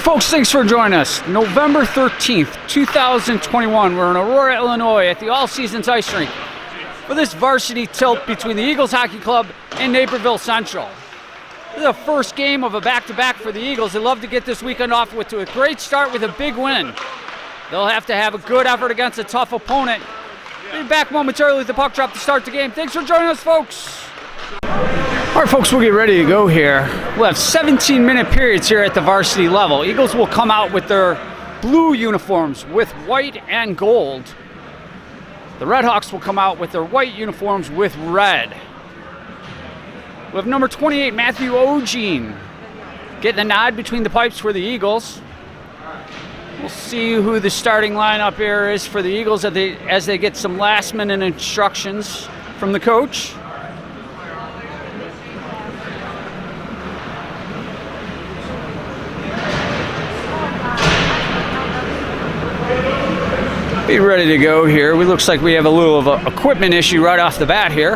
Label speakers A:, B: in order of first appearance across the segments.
A: folks, thanks for joining us. November 13th, 2021. We're in Aurora, Illinois at the All Seasons Ice Rink for this varsity tilt between the Eagles Hockey Club and Naperville Central. This is the first game of a back-to-back for the Eagles. They love to get this weekend off to a great start with a big win. They'll have to have a good effort against a tough opponent. We'll be back momentarily with the puck drop to start the game. Thanks for joining us, folks. All right, folks, we'll get ready to go here. We'll have 17-minute periods here at the varsity level. Eagles will come out with their blue uniforms with white and gold. The Redhawks will come out with their white uniforms with red. We have number 28, Matthew Ogene, getting the nod between the pipes for the Eagles. We'll see who the starting lineup here is for the Eagles as they get some last-minute instructions from the coach. Be ready to go here. We looks like we have a little of an equipment issue right off the bat here.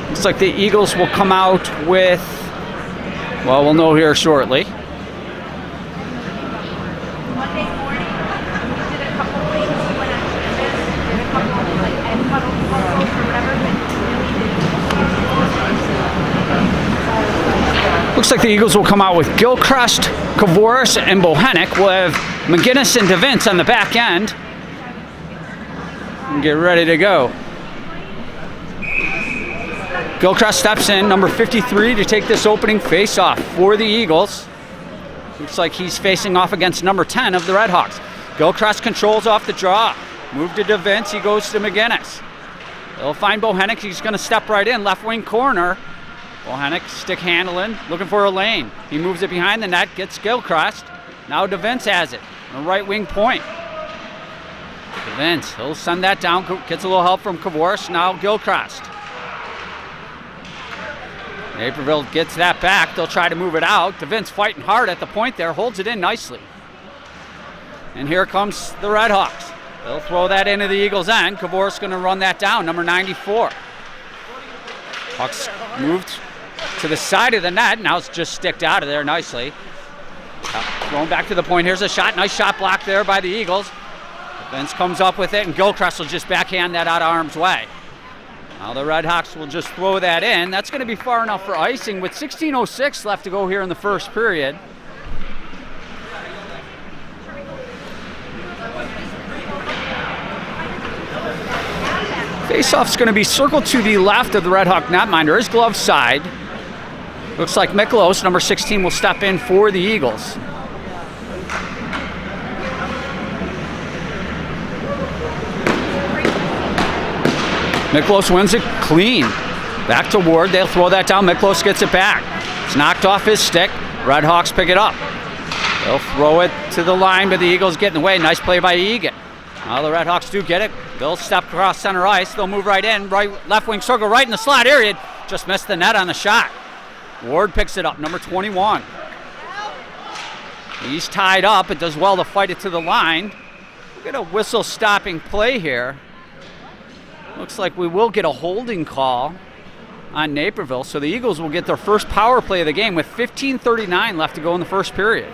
A: Looks like the Eagles will come out with, well, we'll know here shortly. Looks like the Eagles will come out with Gilchrist, Kavoris, and Bohenik. We'll have McGinnis and DeVince on the back end. And get ready to go. Gilchrist steps in, number 53, to take this opening face-off for the Eagles. Looks like he's facing off against number 10 of the Redhawks. Gilchrist controls off the draw. Move to DeVince, he goes to McGinnis. They'll find Bohenik, he's going to step right in, left wing corner. Bohenik stick handling, looking for a lane. He moves it behind the net, gets Gilchrist. Now DeVince has it, on the right wing point. DeVince, he'll send that down, gets a little help from Kavoris, now Gilchrist. Naperville gets that back, they'll try to move it out. DeVince fighting hard at the point there, holds it in nicely. And here comes the Redhawks. They'll throw that into the Eagles' end. Kavoris going to run that down, number 94. Puck's moved to the side of the net. Now it's just sticked out of there nicely. Thrown back to the point. Here's a shot. Nice shot blocked there by the Eagles. Vince comes up with it, and Gilchrist will just backhand that out of harm's way. Now the Redhawks will just throw that in. That's going to be far enough for icing with 16:06 left to go here in the first period. Faceoff's going to be circled to the left of the Redhawk netminder, his glove side. Looks like Miklos, number 16, will step in for the Eagles. Miklos wins it clean. Back to Ward, they'll throw that down. Miklos gets it back. It's knocked off his stick. Redhawks pick it up. They'll throw it to the line, but the Eagles get in the way. Nice play by Egan. Now the Redhawks do get it. They'll step across center ice. They'll move right in. Right, left wing circle right in the slot area. Just missed the net on the shot. Ward picks it up, number 21. He's tied up. It does well to fight it to the line. We'll get a whistle stopping play here. Looks like we will get a holding call on Naperville. So the Eagles will get their first power play of the game with 15:39 left to go in the first period.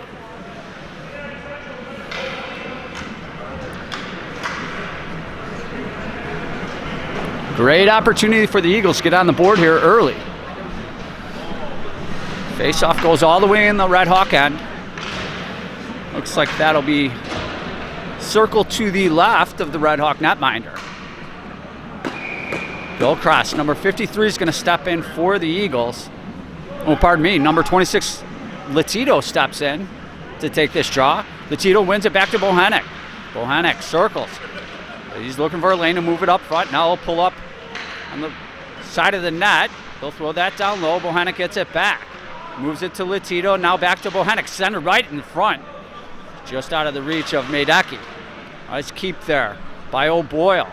A: Great opportunity for the Eagles to get on the board here early. Face-off goes all the way in the Redhawk end. Looks like that'll be circled to the left of the Redhawk netminder. Gilchrist, number 53, is going to step in for the Eagles. Oh, pardon me, number 26, Latito steps in to take this draw. Latito wins it back to Bohenik. Bohenik circles. He's looking for a lane to move it up front. Now he'll pull up on the side of the net. They'll throw that down low. Bohenik gets it back. Moves it to Latito. Now back to Bohenik. Center right in front. Just out of the reach of Mejdecki. Nice keep there by O'Boyle.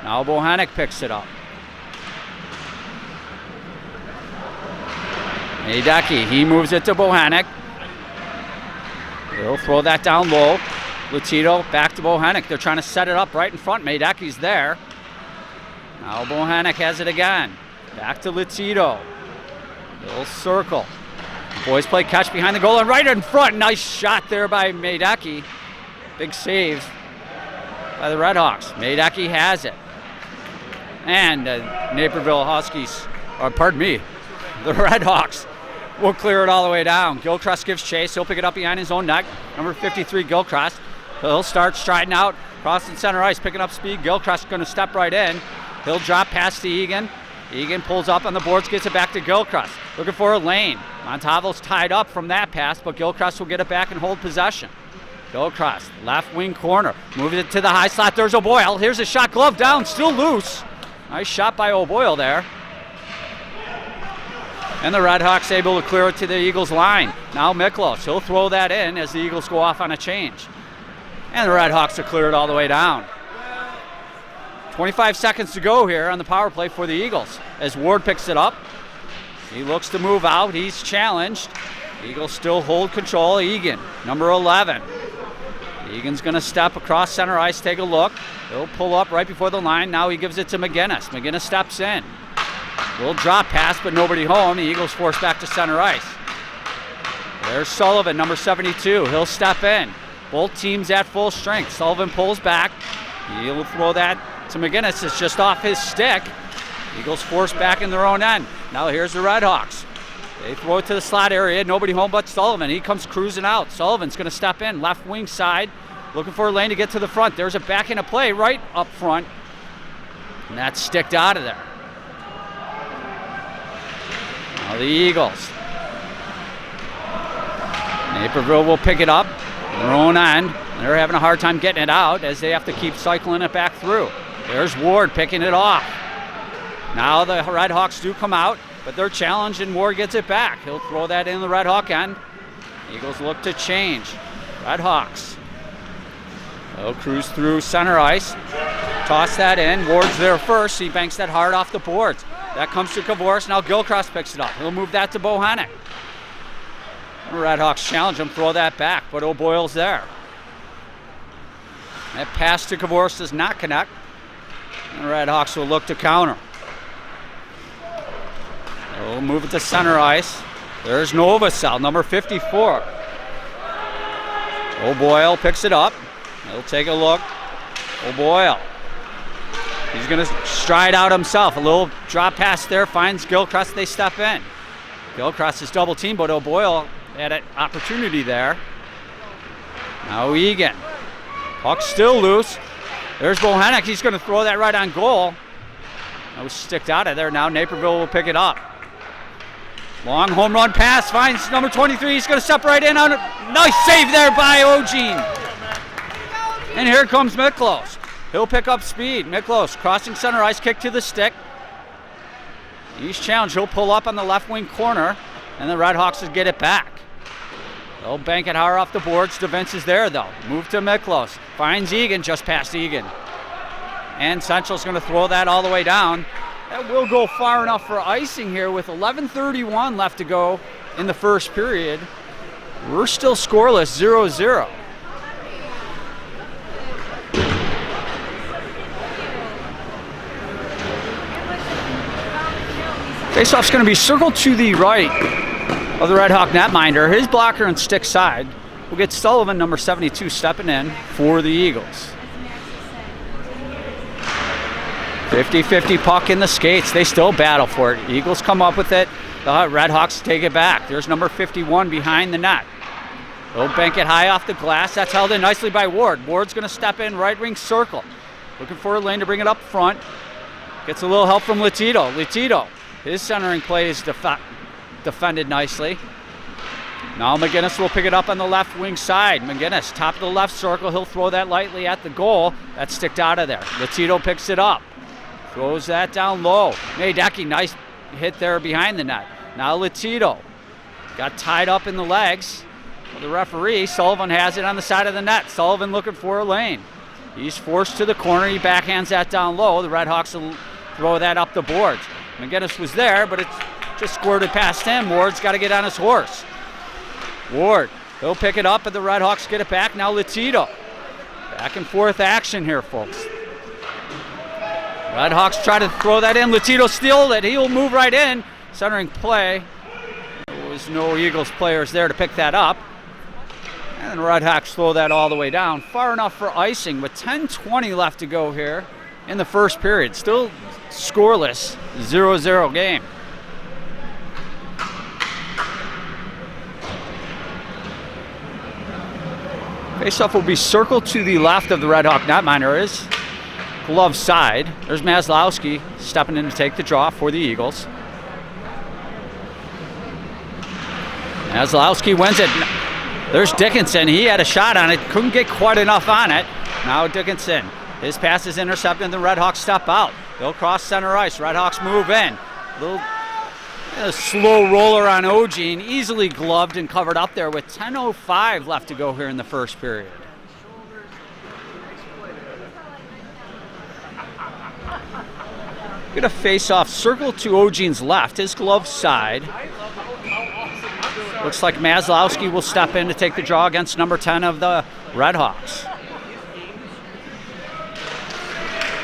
A: Now Bohenik picks it up. Mejdecki, he moves it to Bohenik. He'll throw that down low. Latito back to Bohenik. They're trying to set it up right in front. Mejdecki's there. Now Bohenik has it again. Back to Latito. Little circle. Boys play catch behind the goal and right in front. Nice shot there by Maedecki. Big save by the Redhawks. Maedecki has it. And Naperville Huskies, or pardon me, the Redhawks will clear it all the way down. Gilchrist gives chase. He'll pick it up behind his own net. Number 53, Gilchrist. He'll start striding out, crossing center ice, picking up speed. Gilchrist going to step right in. He'll drop past to Egan. Egan pulls up on the boards, gets it back to Gilchrist. Looking for a lane. Montalvo's tied up from that pass, but Gilchrist will get it back and hold possession. Gilchrist, left wing corner, moving it to the high slot. There's O'Boyle. Here's a shot, glove down, still loose. Nice shot by O'Boyle there. And the Redhawks able to clear it to the Eagles line. Now Miklos, he'll throw that in as the Eagles go off on a change. And the Redhawks will clear it all the way down. 25 seconds to go here on the power play for the Eagles as Ward picks it up. He looks to move out. He's challenged. Eagles still hold control. Egan, number 11. Egan's going to step across center ice, take a look. He'll pull up right before the line. Now he gives it to McGinnis. McGinnis steps in. Will drop pass, but nobody home. The Eagles force back to center ice. There's Sullivan, number 72. He'll step in. Both teams at full strength. Sullivan pulls back. He'll throw that to McGinnis. It's just off his stick. Eagles force back in their own end. Now here's the Redhawks. They throw it to the slot area. Nobody home but Sullivan. He comes cruising out. Sullivan's going to step in. Left wing side. Looking for a lane to get to the front. There's a back in a play right up front. And that's sticked out of there. Now the Eagles. Naperville will pick it up in their own end. They're having a hard time getting it out as they have to keep cycling it back through. There's Ward picking it off. Now the Redhawks do come out, but they're challenged and Ward gets it back. He'll throw that in the Redhawk end. Eagles look to change. Redhawks. They'll cruise through center ice. Toss that in. Ward's there first. He banks that hard off the boards. That comes to Kavoris. Now Gilchrist picks it up. He'll move that to Bohannon. The Redhawks challenge him, throw that back, but O'Boyle's there. That pass to Kavoris does not connect. And the Redhawks will look to counter. They'll move it to center ice. There's Novosel, number 54. O'Boyle picks it up. He'll take a look. O'Boyle. He's going to stride out himself. A little drop pass there, finds Gilchrist, they step in. Gilchrist is double teamed, but O'Boyle had an opportunity there. Now Egan. Puck still loose. There's Bohannon. He's going to throw that right on goal. That was sticked out of there. Now Naperville will pick it up. Long home run pass. Finds number 23. He's going to step right in on it. Nice save there by Ogene. And here comes Miklos. He'll pick up speed. Miklos crossing center ice, kick to the stick. He's challenged. He'll pull up on the left wing corner, and the Redhawks will get it back. They'll bank it higher off the boards. DeVince is there, though. Move to Miklos. Finds Egan, just past Egan. And Central's going to throw that all the way down. That will go far enough for icing here with 11:31 left to go in the first period. We're still scoreless, 0-0. Faceoff's going to be circled to the right of the Redhawk netminder. His blocker and stick side will get Sullivan, number 72, stepping in for the Eagles. 50-50 puck in the skates. They still battle for it. Eagles come up with it. The Redhawks take it back. There's number 51 behind the net. They'll bank it high off the glass. That's held in nicely by Ward. Ward's going to step in, right wing circle. Looking for a lane to bring it up front. Gets a little help from Latito. Latito, his centering play is defended nicely. Now McGinnis will pick it up on the left wing side. McGinnis, top of the left circle. He'll throw that lightly at the goal. That's sticked out of there. Latito picks it up. Throws that down low. Maedecki, nice hit there behind the net. Now Latito got tied up in the legs of the referee. Sullivan has it on the side of the net. Sullivan looking for a lane. He's forced to the corner. He backhands that down low. The Redhawks will throw that up the boards. McGinnis was there, but it's just squirted past him. Ward's got to get on his horse. Ward, he'll pick it up, but the Redhawks get it back. Now Latito. Back and forth action here, folks. Redhawks try to throw that in. Latito steals it. He'll move right in. Centering play. It was There's no Eagles players there to pick that up. And the Redhawks throw that all the way down, far enough for icing, with 10:20 left to go here in the first period. Still scoreless, 0-0 game. Faceoff will be circled to the left of the Redhawk netminder. Is glove side. There's Maslowski stepping in to take the draw for the Eagles. Maslowski wins it. There's Dickinson. He had a shot on it. Couldn't get quite enough on it. Now Dickinson. His pass is intercepted and the Redhawks step out. They'll cross center ice. Redhawks move in. A slow roller on Ogene. Easily gloved and covered up there with 10:05 left to go here in the first period. Get a face-off circle to Ogene's left, his glove side. Looks like Maslowski will step in to take the draw against number 10 of the Redhawks.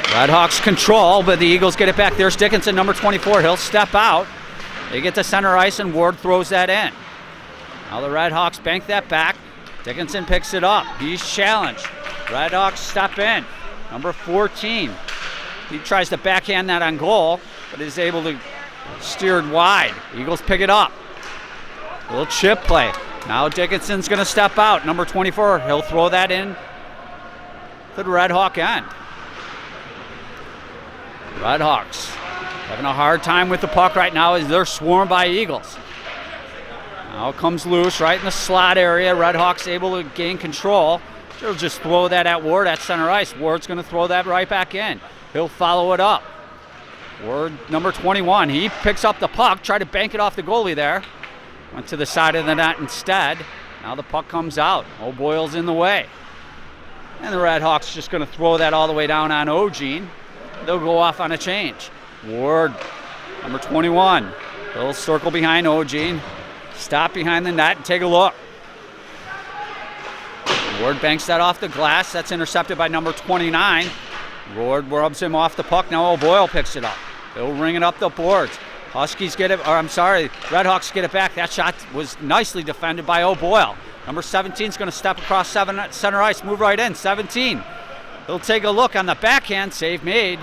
A: Redhawks control, but the Eagles get it back. There's Dickinson, number 24. He'll step out. They get to center ice, and Ward throws that in. Now the Redhawks bank that back. Dickinson picks it up. He's challenged. Redhawks step in. Number 14. He tries to backhand that on goal, but is able to steer it wide. Eagles pick it up. A little chip play. Now Dickinson's going to step out. Number 24, he'll throw that in to the Redhawk end. Redhawks having a hard time with the puck right now as they're swarmed by Eagles. Now it comes loose right in the slot area. Redhawks able to gain control. They'll just throw that at Ward at center ice. Ward's going to throw that right back in. He'll follow it up. Ward, number 21, he picks up the puck, tried to bank it off the goalie there. Went to the side of the net instead. Now the puck comes out. O'Boyle's in the way. And the Redhawks just going to throw that all the way down on Ogene. They'll go off on a change. Ward, number 21, he'll circle behind Ogene. Stop behind the net and take a look. Ward banks that off the glass. That's intercepted by number 29. Ward rubs him off the puck. Now O'Boyle picks it up. He'll ring it up the boards. Huskies get it, or I'm sorry, Redhawks get it back. That shot was nicely defended by O'Boyle. Number 17 is going to step across center ice, move right in. 17. He'll take a look on the backhand. Save made.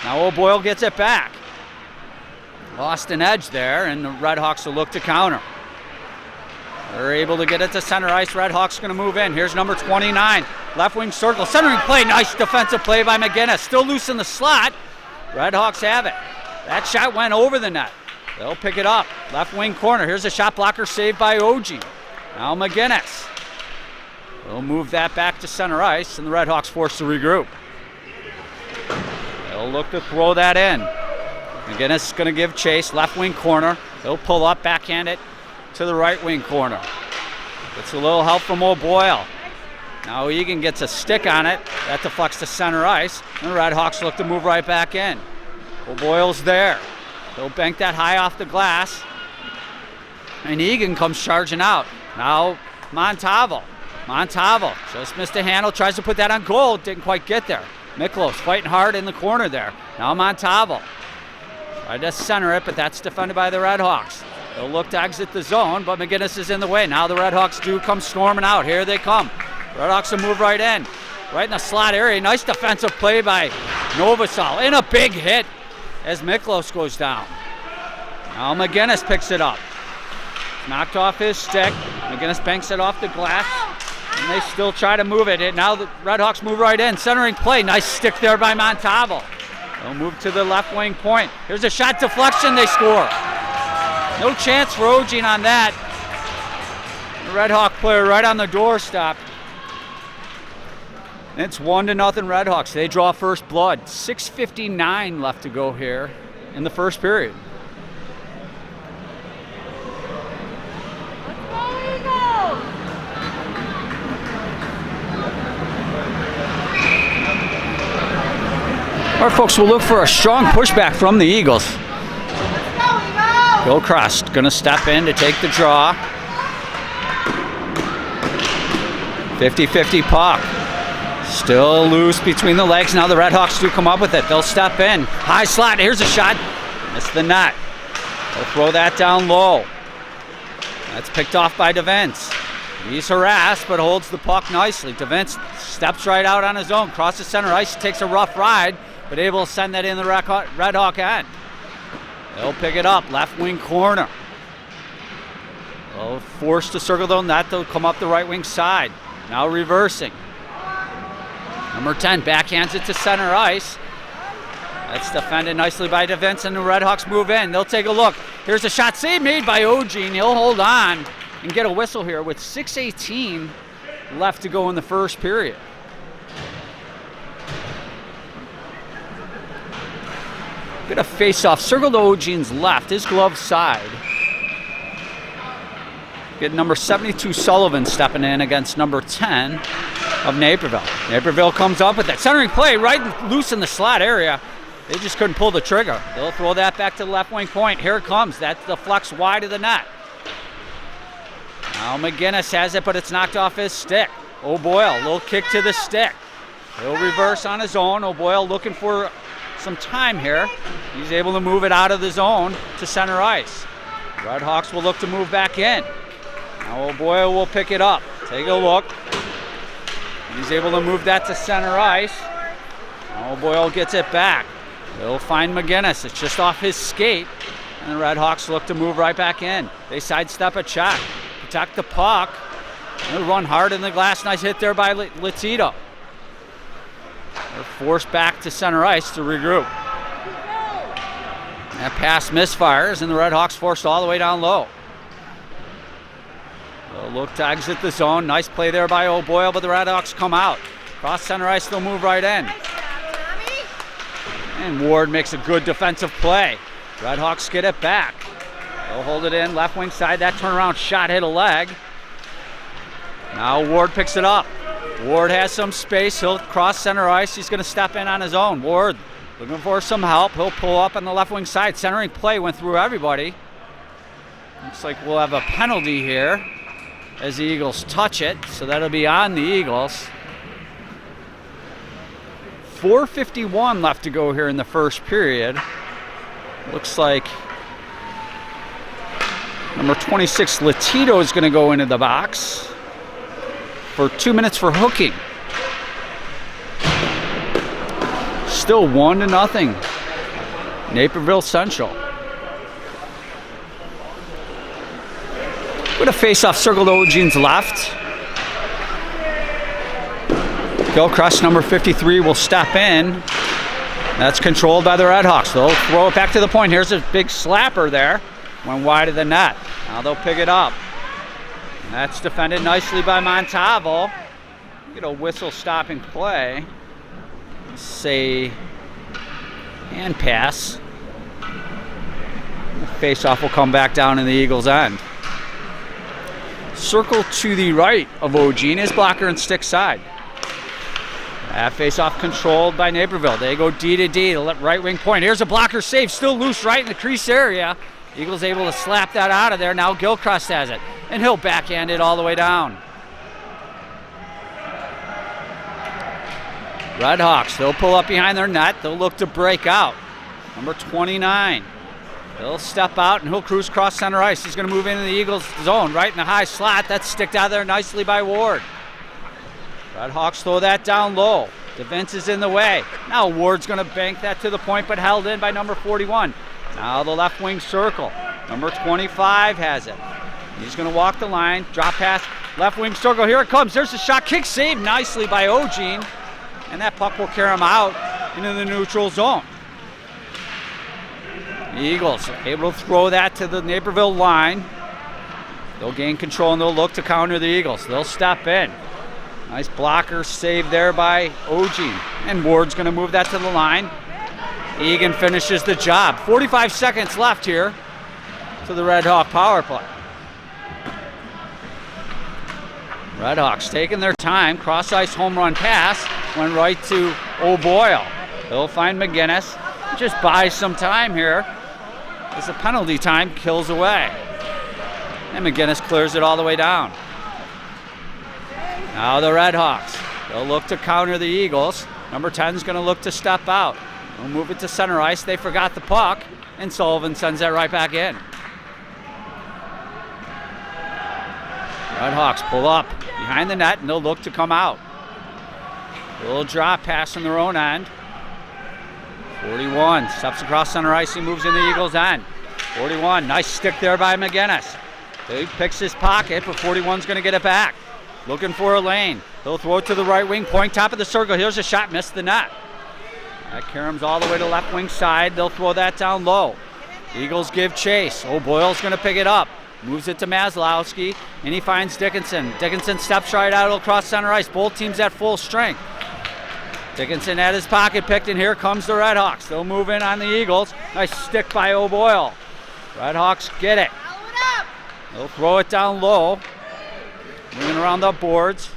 A: Now O'Boyle gets it back. Lost an edge there, and the Redhawks will look to counter. They're able to get it to center ice. Redhawks going to move in. Here's number 29. Left wing circle. Centering play. Nice defensive play by McGinnis. Still loose in the slot. Redhawks have it. That shot went over the net. They'll pick it up. Left wing corner. Here's a shot blocker saved by Ogene. Now McGinnis. They'll move that back to center ice, and the Redhawks forced to regroup. They'll look to throw that in. McGinnis is going to give chase. Left wing corner. He'll pull up, backhand it to the right wing corner. Gets a little help from O'Boyle. Now Egan gets a stick on it. That deflects to center ice. And the Redhawks look to move right back in. O'Boyle's there. He'll bank that high off the glass. And Egan comes charging out. Now Montalvo just missed a handle. Tries to put that on goal. Didn't quite get there. Miklos fighting hard in the corner there. Now Montalvo. Tried to center it, but that's defended by the Redhawks. They'll look to exit the zone, but McGinnis is in the way. Now the Redhawks do come storming out. Here they come. Redhawks will move right in. Right in the slot area. Nice defensive play by Novosel. And a big hit as Miklos goes down. Now McGinnis picks it up. Knocked off his stick. McGinnis banks it off the glass. And they still try to move it. And now the Redhawks move right in. Centering play. Nice stick there by Montalvo. They'll move to the left wing point. Here's a shot deflection. They score. No chance for Ogene on that. The Redhawk player right on the doorstep. It's 1-0 Redhawks. They draw first blood. 6:59 left to go here in the first period. All right, folks, we'll look for a strong pushback from the Eagles. Gilchrist going to step in to take the draw. 50-50 puck. Still loose between the legs. Now the Redhawks do come up with it. They'll step in. High slot. Here's a shot. Missed the net. They'll throw that down low. That's picked off by DeVince. He's harassed, but holds the puck nicely. DeVince steps right out on his own, crosses center ice, takes a rough ride, but able to send that in the Red Hawk end. They'll pick it up, left wing corner. They'll force to circle the net, they'll come up the right wing side. Now reversing. Number 10 backhands it to center ice. That's defended nicely by DeVince, and the Red Hawks move in. They'll take a look. Here's a shot save made by Ogene. He'll hold on and get a whistle here with 6:18 left to go in the first period. Get a face-off. Circle to Ogene's left, his glove side. Get number 72 Sullivan stepping in against number 10 of Naperville. Naperville comes up with that centering play right loose in the slot area. They just couldn't pull the trigger. They'll throw that back to the left wing point. Here it comes. That's the flex wide of the net. Now McGinnis has it, but it's knocked off his stick. O'Boyle, little kick to the stick. He'll reverse on his own. O'Boyle looking for some time here. He's able to move it out of the zone to center ice. Red Hawks will look to move back in. Now O'Boyle will pick it up. Take a look. He's able to move that to center ice. Now O'Boyle gets it back. They'll find McGinnis. It's just off his skate. And the Red Hawks look to move right back in. They sidestep a check. Protect the puck. They'll run hard in the glass. Nice hit there by Latito. They're forced back to center ice to regroup. That pass misfires, and the Red Hawks forced all the way down low. They'll look to exit the zone. Nice play there by O'Boyle, but the Red Hawks come out. Cross center ice, they'll move right in. And Ward makes a good defensive play. Red Hawks get it back. They'll hold it in, left wing side. That turnaround shot hit a leg. Now Ward picks it up. Ward has some space. He'll cross center ice. He's going to step in on his own. Ward looking for some help. He'll pull up on the left wing side. Centering play went through everybody. Looks like we'll have a penalty here as the Eagles touch it. So that'll be on the Eagles. 4:51 left to go here in the first period. Looks like number 26 Latito is going to go into the box for 2 minutes for hooking. Still 1-0. Naperville Central. With a face-off circle to Ogene's left. Gilchrist, number 53, will step in. That's controlled by the Red Hawks. They'll throw it back to the point. Here's a big slapper there. Went wide of the net. Now they'll pick it up. And that's defended nicely by Montalvo. Get a whistle stopping play. Say, and pass. The face-off will come back down in the Eagles' end. Circle to the right of Ogene is blocker and stick side. That face-off controlled by Naperville. They go D to D to let right wing point. Here's a blocker save, still loose right in the crease area. Eagles able to slap that out of there. Now Gilchrist has it, and he'll backhand it all the way down. Red Hawks, they'll pull up behind their net. They'll look to break out. Number 29. He'll step out, and he'll cruise cross center ice. He's going to move into the Eagles' zone, right in the high slot. That's sticked out there nicely by Ward. Red Hawks throw that down low. DeVince is in the way. Now Ward's going to bank that to the point, but held in by number 41. Now the left wing circle. Number 25 has it. He's going to walk the line, drop pass, left wing circle. Here it comes. There's a shot. Kick saved nicely by Ogene. And that puck will carry him out into the neutral zone. The Eagles able to throw that to the Naperville line. They'll gain control and they'll look to counter the Eagles. They'll step in. Nice blocker save there by Ogene. And Ward's going to move that to the line. Egan finishes the job. 45 seconds left here to the Red Hawk power play. Red Hawks taking their time. Cross ice home run pass. Went right to O'Boyle. They'll find McGinnis. Just buys some time here as the penalty time kills away. And McGinnis clears it all the way down. Now the Red Hawks. They'll look to counter the Eagles. Number 10 is going to look to step out. They'll move it to center ice. They forgot the puck, and Sullivan sends that right back in. Red Hawks pull up behind the net, and they'll look to come out. A little drop pass on their own end. 41 steps across center ice. He moves in the Eagles' end. 41, nice stick there by McGinnis. He picks his pocket, but 41's going to get it back. Looking for a lane. He'll throw it to the right wing, point top of the circle. Here's a shot, missed the net. That caroms all the way to left wing side. They'll throw that down low. Eagles give chase. O'Boyle's going to pick it up. Moves it to Maslowski, and he finds Dickinson. Dickinson steps right out across center ice. Both teams at full strength. Dickinson had his pocket picked, and here comes the Red Hawks. They'll move in on the Eagles. Nice stick by O'Boyle. Red Hawks get it. They'll throw it down low. Moving around the boards.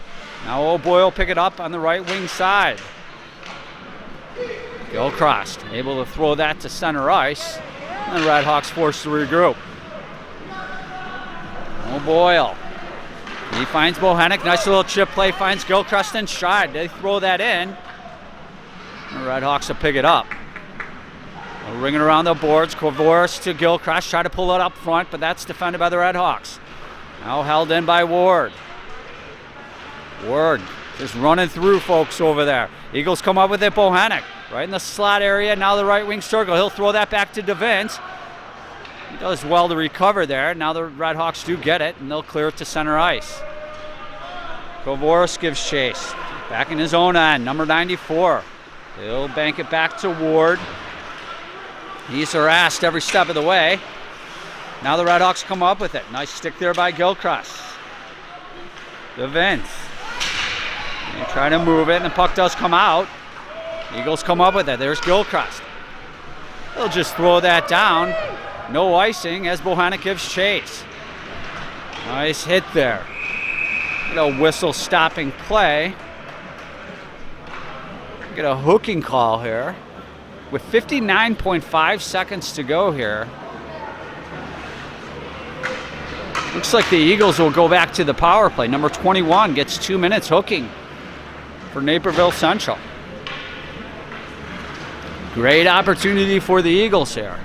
A: Now O'Boyle pick it up on the right wing side. Gilchrist able to throw that to center ice. And the Red Hawks forced to regroup. O'Boyle. He finds Bohannon. Nice little chip play. Finds Gilchrist in stride. They throw that in. The Red Hawks will pick it up. They're ringing around the boards. Kovoris to Gilchrist. Try to pull it up front, but that's defended by the Red Hawks. Now held in by Ward. Ward just running through folks over there. Eagles come up with it. Bohannon right in the slot area. Now the right wing circle. He'll throw that back to DeVince. He does well to recover there. Now the Red Hawks do get it, and they'll clear it to center ice. Kovoris gives chase. Back in his own end, number 94. He'll bank it back to Ward. He's harassed every step of the way. Now the Red Hawks come up with it. Nice stick there by Gilchrist. DeVince. They try to move it, and the puck does come out. Eagles come up with it. There's Gilchrist. They'll just throw that down. No icing as Bohannon gives chase. Nice hit there. Get a whistle stopping play. Get a hooking call here. With 59.5 seconds to go here. Looks like the Eagles will go back to the power play. Number 21 gets 2 minutes hooking for Naperville Central. Great opportunity for the Eagles here.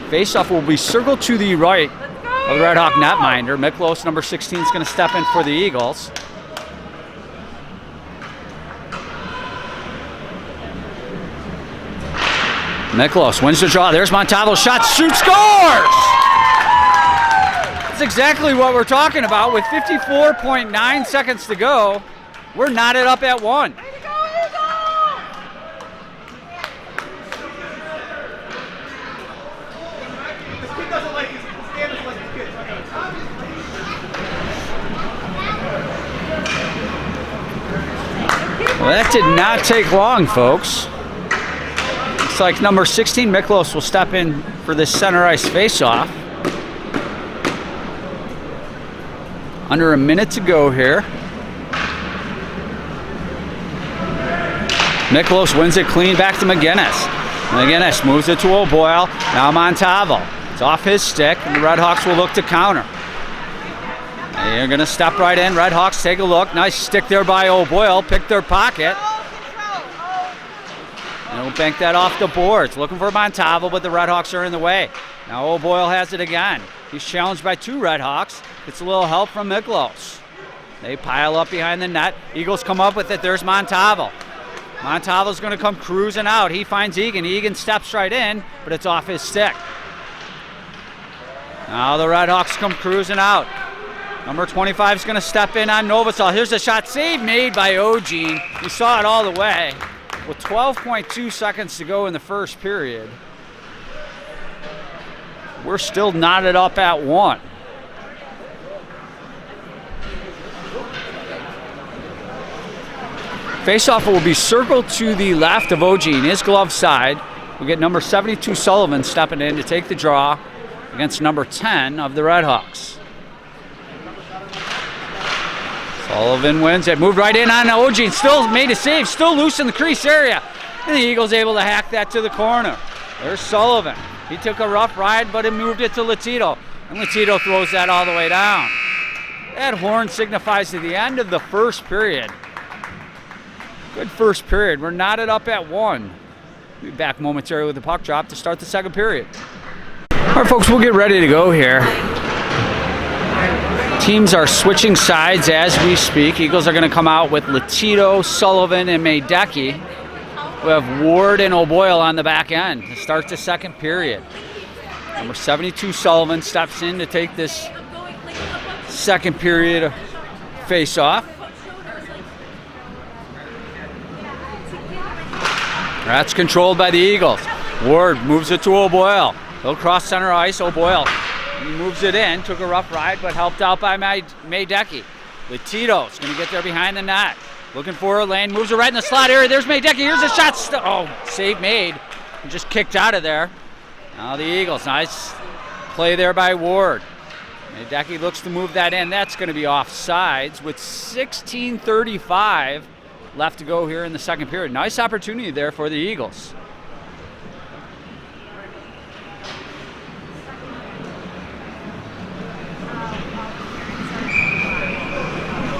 A: Faceoff will be circled to the right of the Red Hawk netminder. Miklos, number 16, is going to step in for the Eagles. Miklos wins the draw. There's Montalvo's shot. Shoot, scores! That's exactly what we're talking about. With 54.9 seconds to go, we're knotted up at 1. Well, that did not take long, folks. Looks like number 16, Miklos, will step in for this center ice faceoff. Under a minute to go here. Miklos wins it clean back to McGinnis. McGinnis moves it to O'Boyle. Now Montalvo. It's off his stick, and the Red Hawks will look to counter. They're going to step right in. Red Hawks take a look. Nice stick there by O'Boyle. Pick their pocket. And they'll bank that off the boards. Looking for Montalvo, but the Red Hawks are in the way. Now O'Boyle has it again. He's challenged by 2 Red Hawks. Gets a little help from Miklos. They pile up behind the net. Eagles come up with it. There's Montalvo. Montalvo's going to come cruising out. He finds Egan. Egan steps right in, but it's off his stick. Now the Red Hawks come cruising out. Number 25 is going to step in on Novosel. Here's a shot save made by Ogene. He saw it all the way. With 12.2 seconds to go in the first period, we're still knotted up at 1. Faceoff will be circled to the left of Ogene, his glove side. We'll get number 72 Sullivan stepping in to take the draw against number 10 of the Red Hawks. Sullivan wins it. Moved right in on Ogene. Still made a save. Still loose in the crease area. And the Eagles able to hack that to the corner. There's Sullivan. He took a rough ride, but he moved it to Latito. And Latito throws that all the way down. That horn signifies to the end of the first period. Good first period. We're knotted up at 1. We'll be back momentarily with the puck drop to start the second period. All right, folks, we'll get ready to go here. Teams are switching sides as we speak. Eagles are going to come out with Latito, Sullivan, and Maydecki. We have Ward and O'Boyle on the back end to start the second period. Number 72, Sullivan, steps in to take this second period face-off. That's controlled by the Eagles. Ward moves it to O'Boyle. He'll cross center ice. O'Boyle, he moves it in, took a rough ride, but helped out by Maydecki. Latito's going to get there behind the net. Looking for a lane, moves it right in the slot area. There's Maydecki. Here's a shot. Save made. Just kicked out of there. Now the Eagles. Nice play there by Ward. Maydecki looks to move that in. That's going to be offsides with 16:35 left to go here in the second period. Nice opportunity there for the Eagles.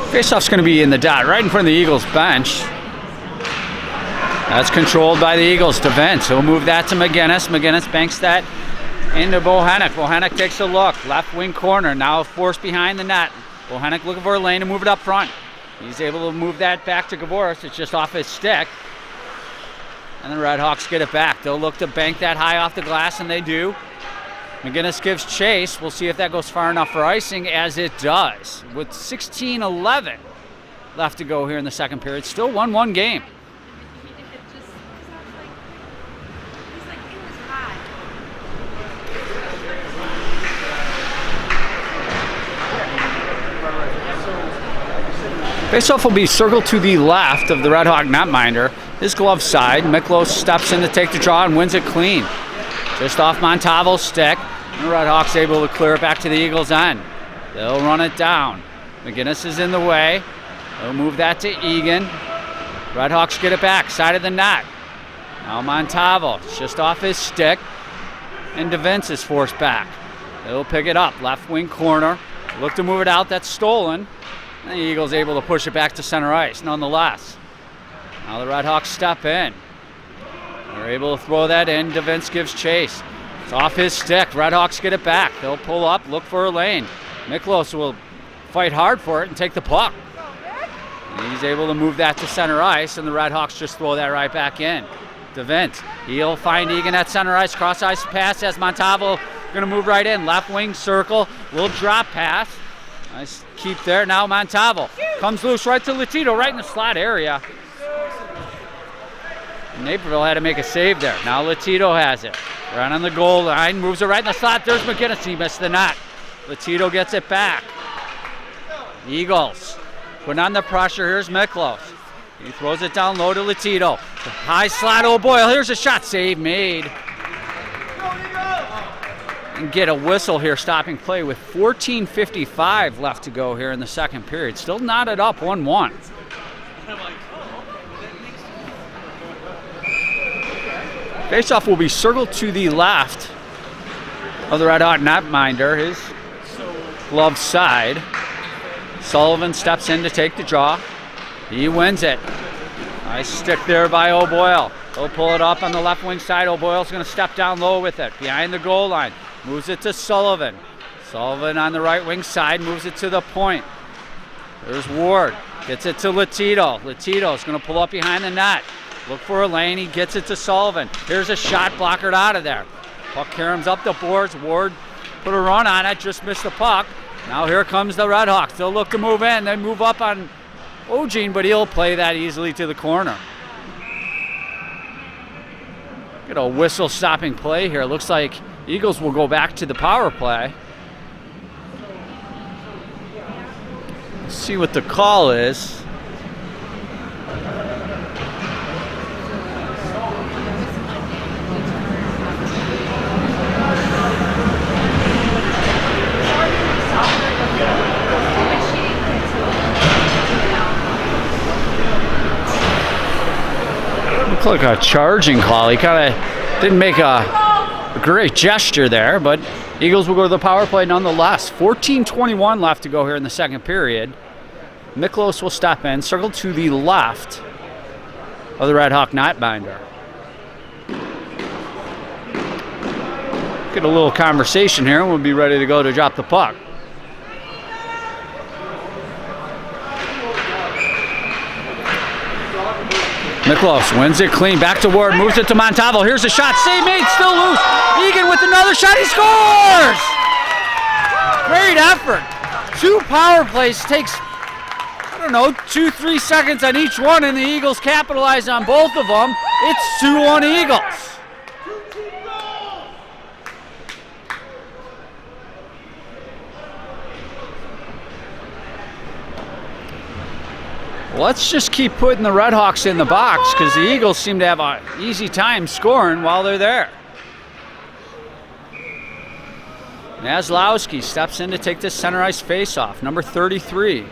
A: Faceoff's going to be in the dot, right in front of the Eagles bench. That's controlled by the Eagles to Vince. He'll move that to McGinnis. McGinnis banks that into Bohannock. Bohannock takes a look. Left wing corner, now forced behind the net. Bohannock looking for a lane to move it up front. He's able to move that back to Gavoris. It's just off his stick. And the Red Hawks get it back. They'll look to bank that high off the glass, and they do. McGinnis gives chase. We'll see if that goes far enough for icing, as it does. With 16:11 left to go here in the second period. Still 1-1 game. Faceoff will be circled to the left of the Red Hawk netminder. His glove side. Miklos steps in to take the draw and wins it clean. Just off Montalvo's stick. And the Red Hawks able to clear it back to the Eagles' end. They'll run it down. McGinnis is in the way. They'll move that to Egan. Red Hawks get it back, side of the net. Now Montalvo, just off his stick. And DeVince is forced back. They'll pick it up, left wing corner. Look to move it out, that's stolen. And the Eagles able to push it back to center ice, nonetheless. Now the Red Hawks step in. They're able to throw that in. DeVince gives chase. It's off his stick. Red Hawks get it back. They'll pull up, look for a lane. Miklos will fight hard for it and take the puck. And he's able to move that to center ice, and the Red Hawks just throw that right back in. DeVince, he'll find Egan at center ice. Cross ice pass as Montalvo going to move right in. Left wing circle. Little drop pass. Nice keep there. Now Montalvo comes loose right to Latito, right in the slot area. Naperville had to make a save there. Now Latito has it. Right on the goal line. Moves it right in the slot. There's McGinnis. He missed the net. Latito gets it back. Eagles putting on the pressure. Here's Miklos. He throws it down low to Latito. High slot O'Boyle. Here's a shot. Save made. And get a whistle here, stopping play with 14:55 left to go here in the second period. Still knotted up 1-1. Faceoff will be circled to the left of the Red Hawk netminder, his glove side. Sullivan steps in to take the draw. He wins it. Nice stick there by O'Boyle. He'll pull it up on the left wing side. O'Boyle's going to step down low with it, behind the goal line. Moves it to Sullivan. Sullivan on the right wing side moves it to the point. There's Ward. Gets it to Latito. Latito's going to pull up behind the net. Look for a lane. He gets it to Sullivan. Here's a shot blockered out of there. Puck caroms up the boards. Ward put a run on it. Just missed the puck. Now here comes the Red Hawks. They'll look to move in. They move up on Ogene, but he'll play that easily to the corner. Get a whistle stopping play here. Looks like Eagles will go back to the power play. Let's see what the call is. Looks like a charging call. He kind of didn't make a great gesture there, but Eagles will go to the power play nonetheless. 14:21 left to go here in the second period. Miklos will step in, circle to the left of the Red Hawk netminder. Get a little conversation here, and we'll be ready to go to drop the puck. Miklos wins it clean. Back to Ward. Moves it to Montalvo. Here's a shot. Save made. Still loose. Egan with another shot. He scores! Great effort. 2 power plays. Takes, 2-3 seconds on each one, and the Eagles capitalize on both of them. It's 2-1 Eagles. Let's just keep putting the Redhawks in the box because the Eagles seem to have an easy time scoring while they're there. Maslowski steps in to take this center ice faceoff, number 33.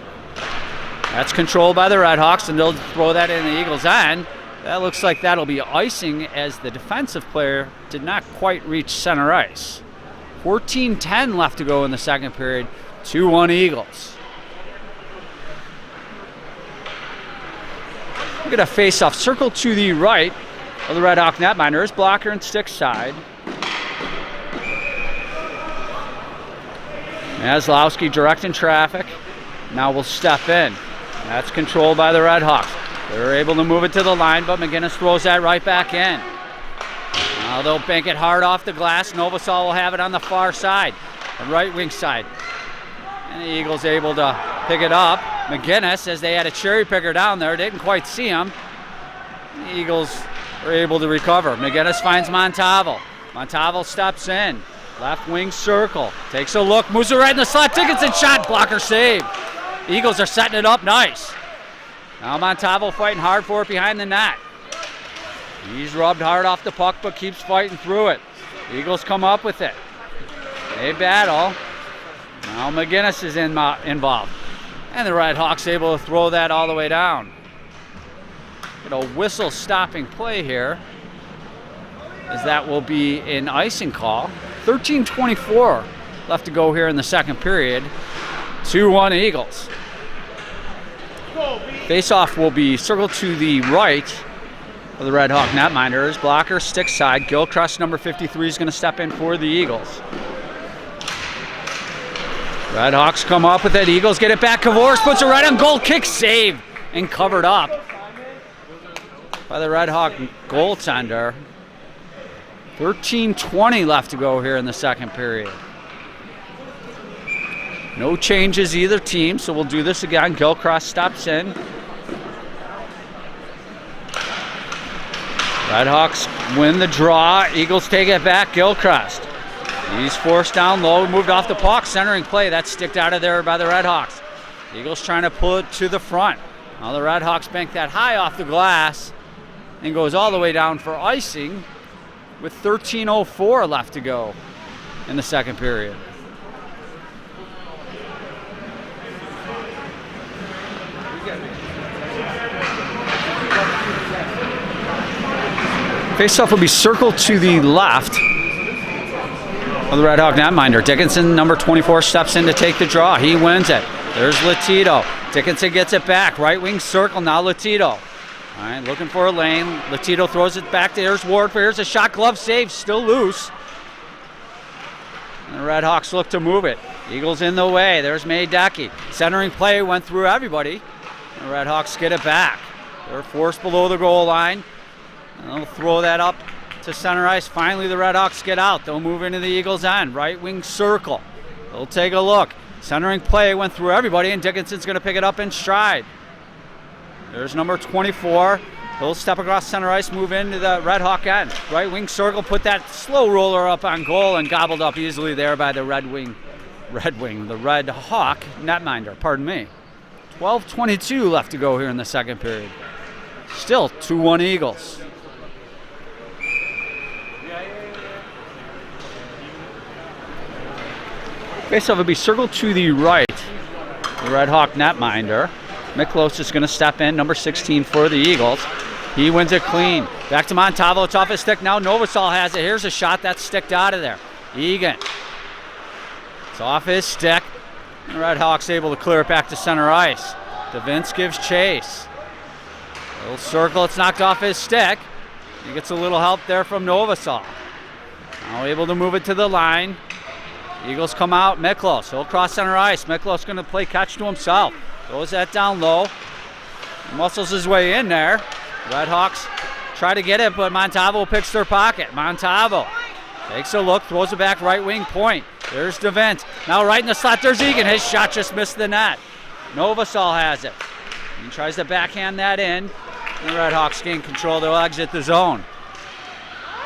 A: That's controlled by the Redhawks, and they'll throw that in the Eagles' end. That looks like that'll be icing as the defensive player did not quite reach center ice. 14:10 left to go in the second period, 2-1 Eagles. Look at a face-off. Circle to the right of the Red Hawk netminder. His blocker and stick side. Maslowski directing traffic. Now will step in. That's controlled by the Red Hawks. They're able to move it to the line, but McGinnis throws that right back in. Now they'll bank it hard off the glass. Novosel will have it on the far side, the right wing side. And the Eagles able to pick it up. McGinnis, as they had a cherry picker down there, didn't quite see him. The Eagles are able to recover. McGinnis finds Montalvo. Montalvo steps in. Left wing circle. Takes a look. Moves it right in the slot. Dickinson shot. Blocker save. Eagles are setting it up nice. Now Montalvo fighting hard for it behind the net. He's rubbed hard off the puck but keeps fighting through it. Eagles come up with it. They battle. Now McGinnis is involved. And the Red Hawks able to throw that all the way down. Get a whistle stopping play here, as that will be an icing call. 13:24 left to go here in the second period. 2-1 Eagles. Face-off will be circled to the right of the Red Hawk netminders. Blocker, stick side. Gilchrist, number 53, is going to step in for the Eagles. Red Hawks come up with it. Eagles get it back. Kavoris puts it right on goal. Kick save and covered up by the Red Hawk goaltender. 13:20 left to go here in the second period. No changes either team, so we'll do this again. Gilchrist steps in. Red Hawks win the draw. Eagles take it back. Gilchrist. He's forced down low, moved off the puck, centering play. That's sticked out of there by the Red Hawks. Eagles trying to pull it to the front. Now the Red Hawks bank that high off the glass and goes all the way down for icing with 13:04 left to go in the second period. Faceoff will be circled to the left of the Red Hawk netminder. Dickinson, number 24, steps in to take the draw. He wins it. There's Latito. Dickinson gets it back. Right wing circle, now Latito. All right, looking for a lane. Latito throws it back. There's Ward. Here's a shot. Glove save. Still loose. And the Red Hawks look to move it. Eagles in the way. There's Maydecki. Centering play went through everybody. The Red Hawks get it back. They're forced below the goal line. And they'll throw that up to center ice. Finally, the Red Hawks get out. They'll move into the Eagles' end. Right wing circle. They'll take a look. Centering play went through everybody, and Dickinson's going to pick it up in stride. There's number 24. He'll step across center ice, move into the Red Hawk end. Right wing circle, put that slow roller up on goal, and gobbled up easily there by the Red Hawk netminder, pardon me. 12:22 left to go here in the second period. Still 2-1 Eagles. Faceoff will be circled to the right. The Red Hawk netminder. Miklos is going to step in, number 16 for the Eagles. He wins it clean. Back to Montalvo. It's off his stick. Now Novosel has it. Here's a shot that's sticked out of there. Egan. It's off his stick. The Red Hawks able to clear it back to center ice. DeVince gives chase. Little circle. It's knocked off his stick. He gets a little help there from Novosel. Now able to move it to the line. Eagles come out. Miklos. He'll cross center ice. Miklos going to play catch to himself. Throws that down low. Muscles his way in there. Redhawks try to get it, but Montalvo picks their pocket. Montalvo takes a look, throws it back right wing point. There's DeVent. Now right in the slot, there's Egan. His shot just missed the net. Novasol has it. He tries to backhand that in. The Redhawks gain control. They'll exit the zone.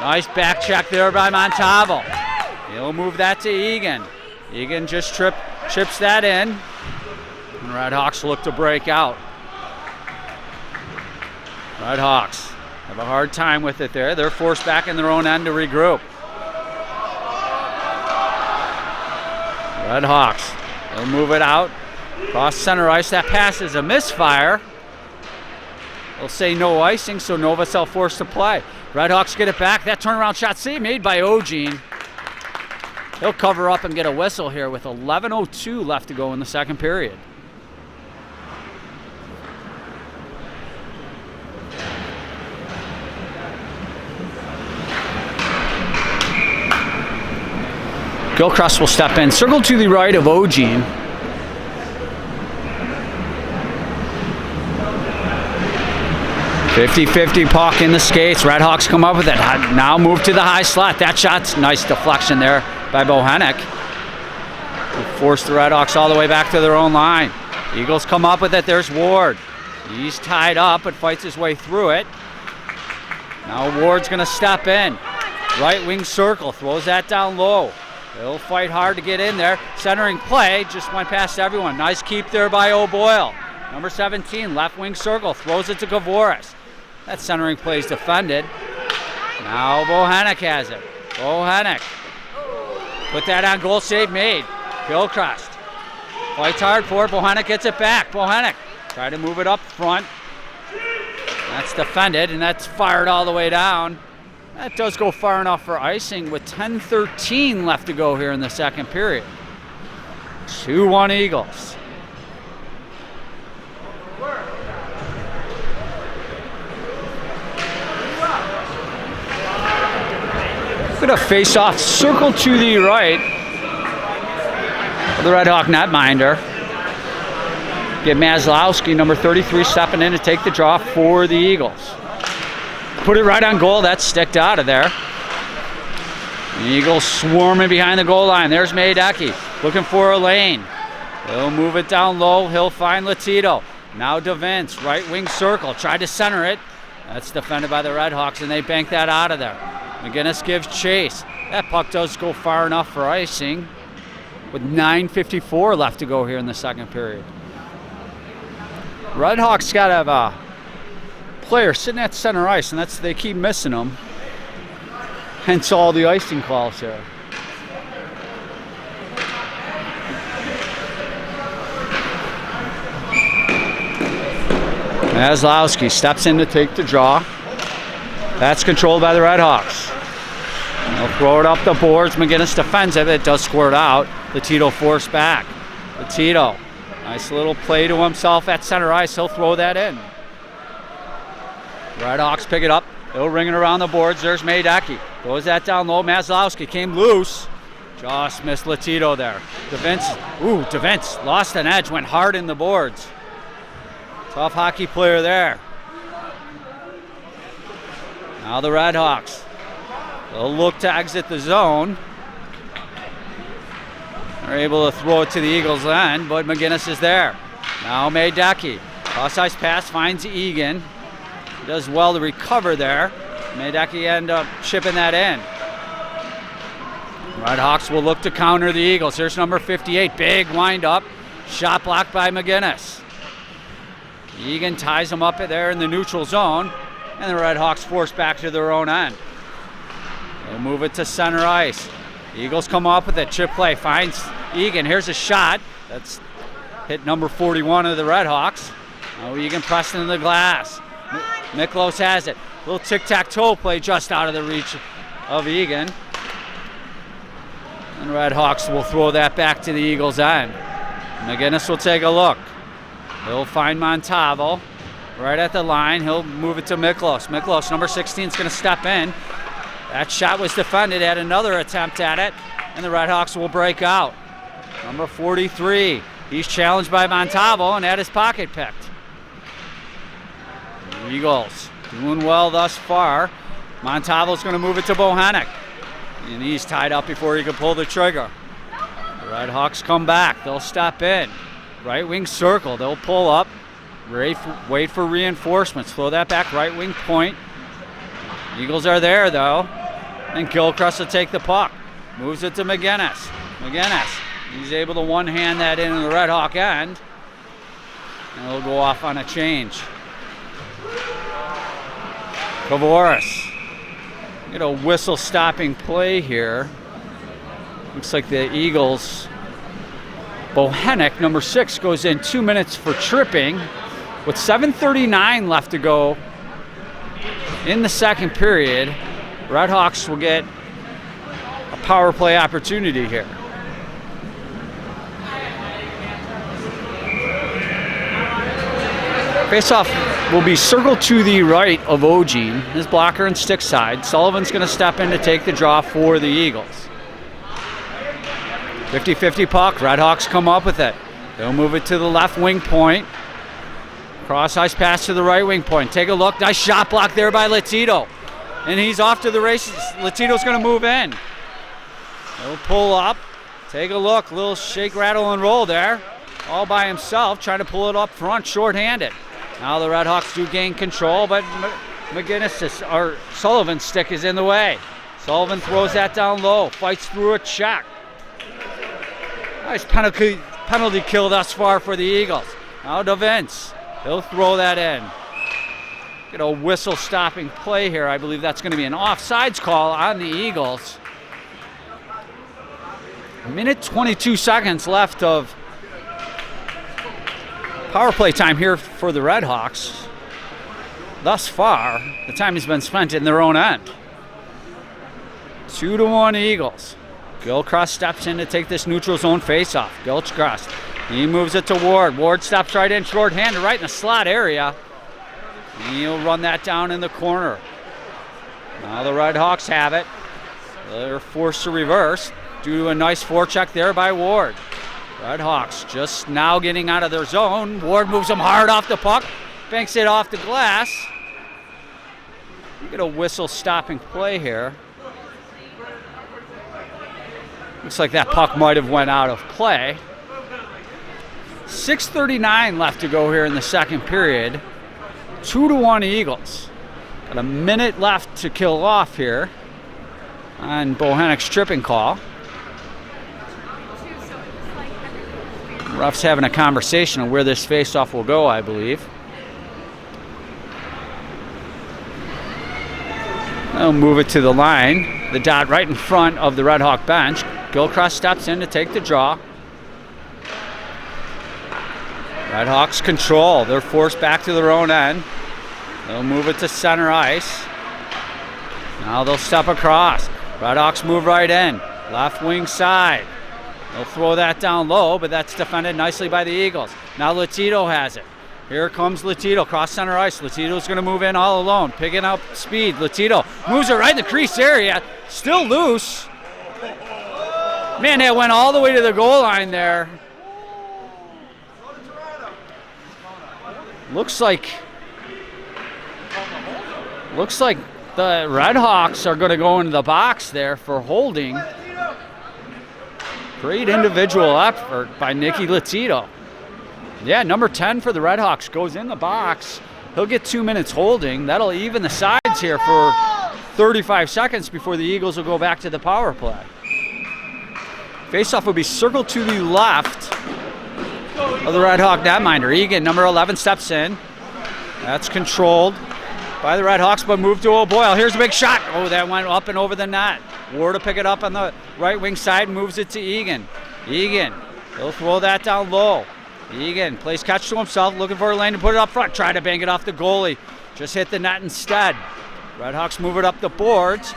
A: Nice back check there by Montalvo. He'll move that to Egan. Egan just chips that in. And Redhawks look to break out. Redhawks have a hard time with it there. They're forced back in their own end to regroup. Redhawks, they'll move it out. Cross center ice. That pass is a misfire. They'll say no icing, so Novasol forced to play. Redhawks get it back. That turnaround shot save made by Ogene. He'll cover up and get a whistle here with 11:02 left to go in the second period. Gilchrist will step in. Circle to the right of Ogene. .50-50 puck in the skates. Redhawks come up with it. Now move to the high slot. That shot's nice deflection there by Bohenik. Force the Redhawks all the way back to their own line. Eagles come up with it. There's Ward. He's tied up but fights his way through it. Now Ward's going to step in. Right wing circle. Throws that down low. He'll fight hard to get in there. Centering play. Just went past everyone. Nice keep there by O'Boyle. Number 17, left wing circle. Throws it to Gavoris. That centering play is defended. Now Bohenik has it. Bohenik. Put that on goal, save made. Gilchrist fights hard for it. Bohenik gets it back. Bohenik try to move it up front. That's defended, and that's fired all the way down. That does go far enough for icing with 10:13 left to go here in the second period. 2-1 Eagles. Going to face off, circle to the right. The Redhawk netminder. Get Maslowski, number 33, stepping in to take the draw for the Eagles. Put it right on goal. That's sticked out of there. The Eagles swarming behind the goal line. There's Maedecki looking for a lane. He'll move it down low. He'll find Latito. Now DeVince, right wing circle. Tried to center it. That's defended by the Redhawks, and they bank that out of there. McGinnis gives chase. That puck does go far enough for icing with 9:54 left to go here in the second period. Redhawks got to have a player sitting at center ice, and they keep missing them. Hence all the icing calls here. Maslowski steps in to take the draw. That's controlled by the Redhawks. They'll throw it up the boards. McGinnis defends it. It does squirt out. Latito forced back. Latito, nice little play to himself at center ice. He'll throw that in. Redhawks pick it up. They'll ring it around the boards. There's Maedecki. Throws that down low. Maslowski came loose. Just missed Latito there. DeVince lost an edge. Went hard in the boards. Tough hockey player there. Now the Redhawks. They'll look to exit the zone. They're able to throw it to the Eagles' end, but McGinnis is there. Now Maedecki. Cross-ice pass finds Egan. Does well to recover there. Maedecki end up chipping that in. Redhawks will look to counter the Eagles. Here's number 58. Big wind-up. Shot blocked by McGinnis. Egan ties him up there in the neutral zone, and the Redhawks force back to their own end. They'll move it to center ice. The Eagles come up with it. Chip play finds Egan. Here's a shot. That's hit number 41 of the Redhawks. Now Egan pressed into the glass. Miklos has it. Little tic-tac-toe play just out of the reach of Egan. And the Redhawks will throw that back to the Eagles' end. McGinnis will take a look. He'll find Montalvo right at the line. He'll move it to Miklos. Miklos, number 16, is going to step in. That shot was defended. Had another attempt at it, and the Redhawks will break out. Number 43, he's challenged by Montalvo and had his pocket picked. Eagles doing well thus far. Montalvo's going to move it to Bohanec. And he's tied up before he can pull the trigger. The Red Hawks come back. They'll step in. Right wing circle. They'll pull up. Wait for reinforcements. Throw that back right wing point. Eagles are there though. And Gilchrist will take the puck. Moves it to McGinnis. He's able to one-hand that into the Red Hawk end. And it'll go off on a change. Kavoris. Get a whistle stopping play here. Looks like the Eagles. Bohanec, number 6, goes in 2 minutes for tripping. With 7:39 left to go in the second period, Red Hawks will get a power play opportunity here. Faceoff will be circled to the right of Ogene, his blocker and stick side. Sullivan's going to step in to take the draw for the Eagles. 50-50 puck. Red Hawks come up with it. They'll move it to the left wing point. Cross ice pass to the right wing point. Take a look. Nice shot block there by Latito. And he's off to the races. Latito's going to move in. He'll pull up. Take a look. Little shake, rattle, and roll there. All by himself, trying to pull it up front, shorthanded. Now the Red Hawks do gain control, but Sullivan's stick is in the way. Sullivan throws that down low, fights through a check. Nice penalty kill thus far for the Eagles. Now DeVince, he'll throw that in. Get a whistle stopping play here. I believe that's going to be an offsides call on the Eagles. 1:22 seconds left of power play time here for the Red Hawks. Thus far, the time has been spent in their own end. 2-1 Eagles. Gilchrist steps in to take this neutral zone faceoff. Gilchrist, he moves it to Ward. Ward steps right in, short-handed, right in the slot area. And he'll run that down in the corner. Now the Red Hawks have it. They're forced to reverse due to a nice forecheck there by Ward. Red Hawks just now getting out of their zone. Ward moves them hard off the puck, banks it off the glass. Get a whistle stopping play here. Looks like that puck might have went out of play. 6:39 left to go here in the second period. 2-1 Eagles. Got a minute left to kill off here on Bohanec's tripping call. Refs having a conversation on where this faceoff will go, I believe. They'll move it to the line. The dot right in front of the Red Hawk bench. Gilchrist steps in to take the draw. Red Hawks control. They're forced back to their own end. They'll move it to center ice. Now they'll step across. Red Hawks move right in. Left wing side. They'll throw that down low, but that's defended nicely by the Eagles. Now Latito has it. Here comes Latito, cross center ice. Latito's going to move in all alone, picking up speed. Latito moves it right in the crease area. Still loose. Man, that went all the way to the goal line there. Looks like the Red Hawks are going to go into the box there for holding. Great individual effort by Nicky Latito. Yeah, number 10 for the Red Hawks goes in the box. He'll get 2 minutes holding. That'll even the sides here for 35 seconds before the Eagles will go back to the power play. Faceoff will be circled to the left of the Red Hawk netminder. Egan, number 11, steps in. That's controlled by the Red Hawks, but moved to O'Boyle. Here's a big shot. Oh, that went up and over the net. Ward to pick it up on the right wing side, moves it to Egan. Egan, he'll throw that down low. Egan plays catch to himself, looking for a lane to put it up front. Try to bang it off the goalie. Just hit the net instead. Red Hawks move it up the boards,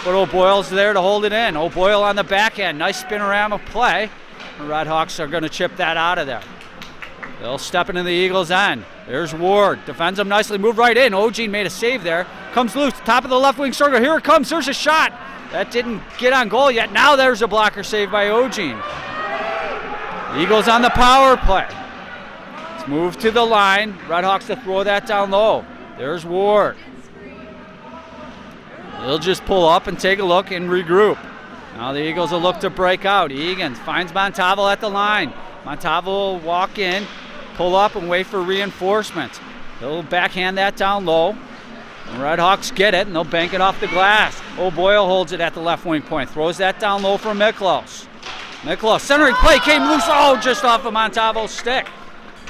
A: but O'Boyle's there to hold it in. O'Boyle on the back end. Nice spinorama play. The Red Hawks are going to chip that out of there. They'll step into the Eagles' end. There's Ward. Defends him nicely. Moved right in. Ogene made a save there. Comes loose. Top of the left wing circle. Here it comes. There's a shot. That didn't get on goal yet. Now there's a blocker save by Ogene. Eagles on the power play. It's moved to the line. Red Hawks to throw that down low. There's Ward. He'll just pull up and take a look and regroup. Now the Eagles will look to break out. Egan finds Montalvo at the line. Montalvo will walk in, pull up, and wait for reinforcements. He'll backhand that down low. The Red Hawks get it, and they'll bank it off the glass. O'Boyle holds it at the left wing point. Throws that down low for Miklos. Miklos, centering play, came loose. Oh, just off of Montalvo's stick.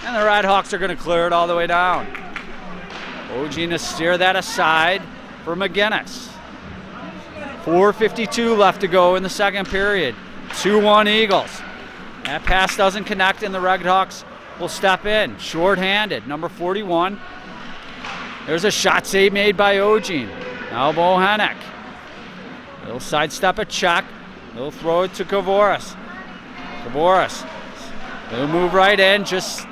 A: And the Red Hawks are going to clear it all the way down. Ogene to steer that aside for McGinnis. 4:52 left to go in the second period. 2-1 Eagles. That pass doesn't connect, and the Red Hawks will step in. Short-handed, number 41. There's a shot save made by Ogene. Now Bohannek. He'll sidestep a check. He'll throw it to Kavoris. He'll move right in. Just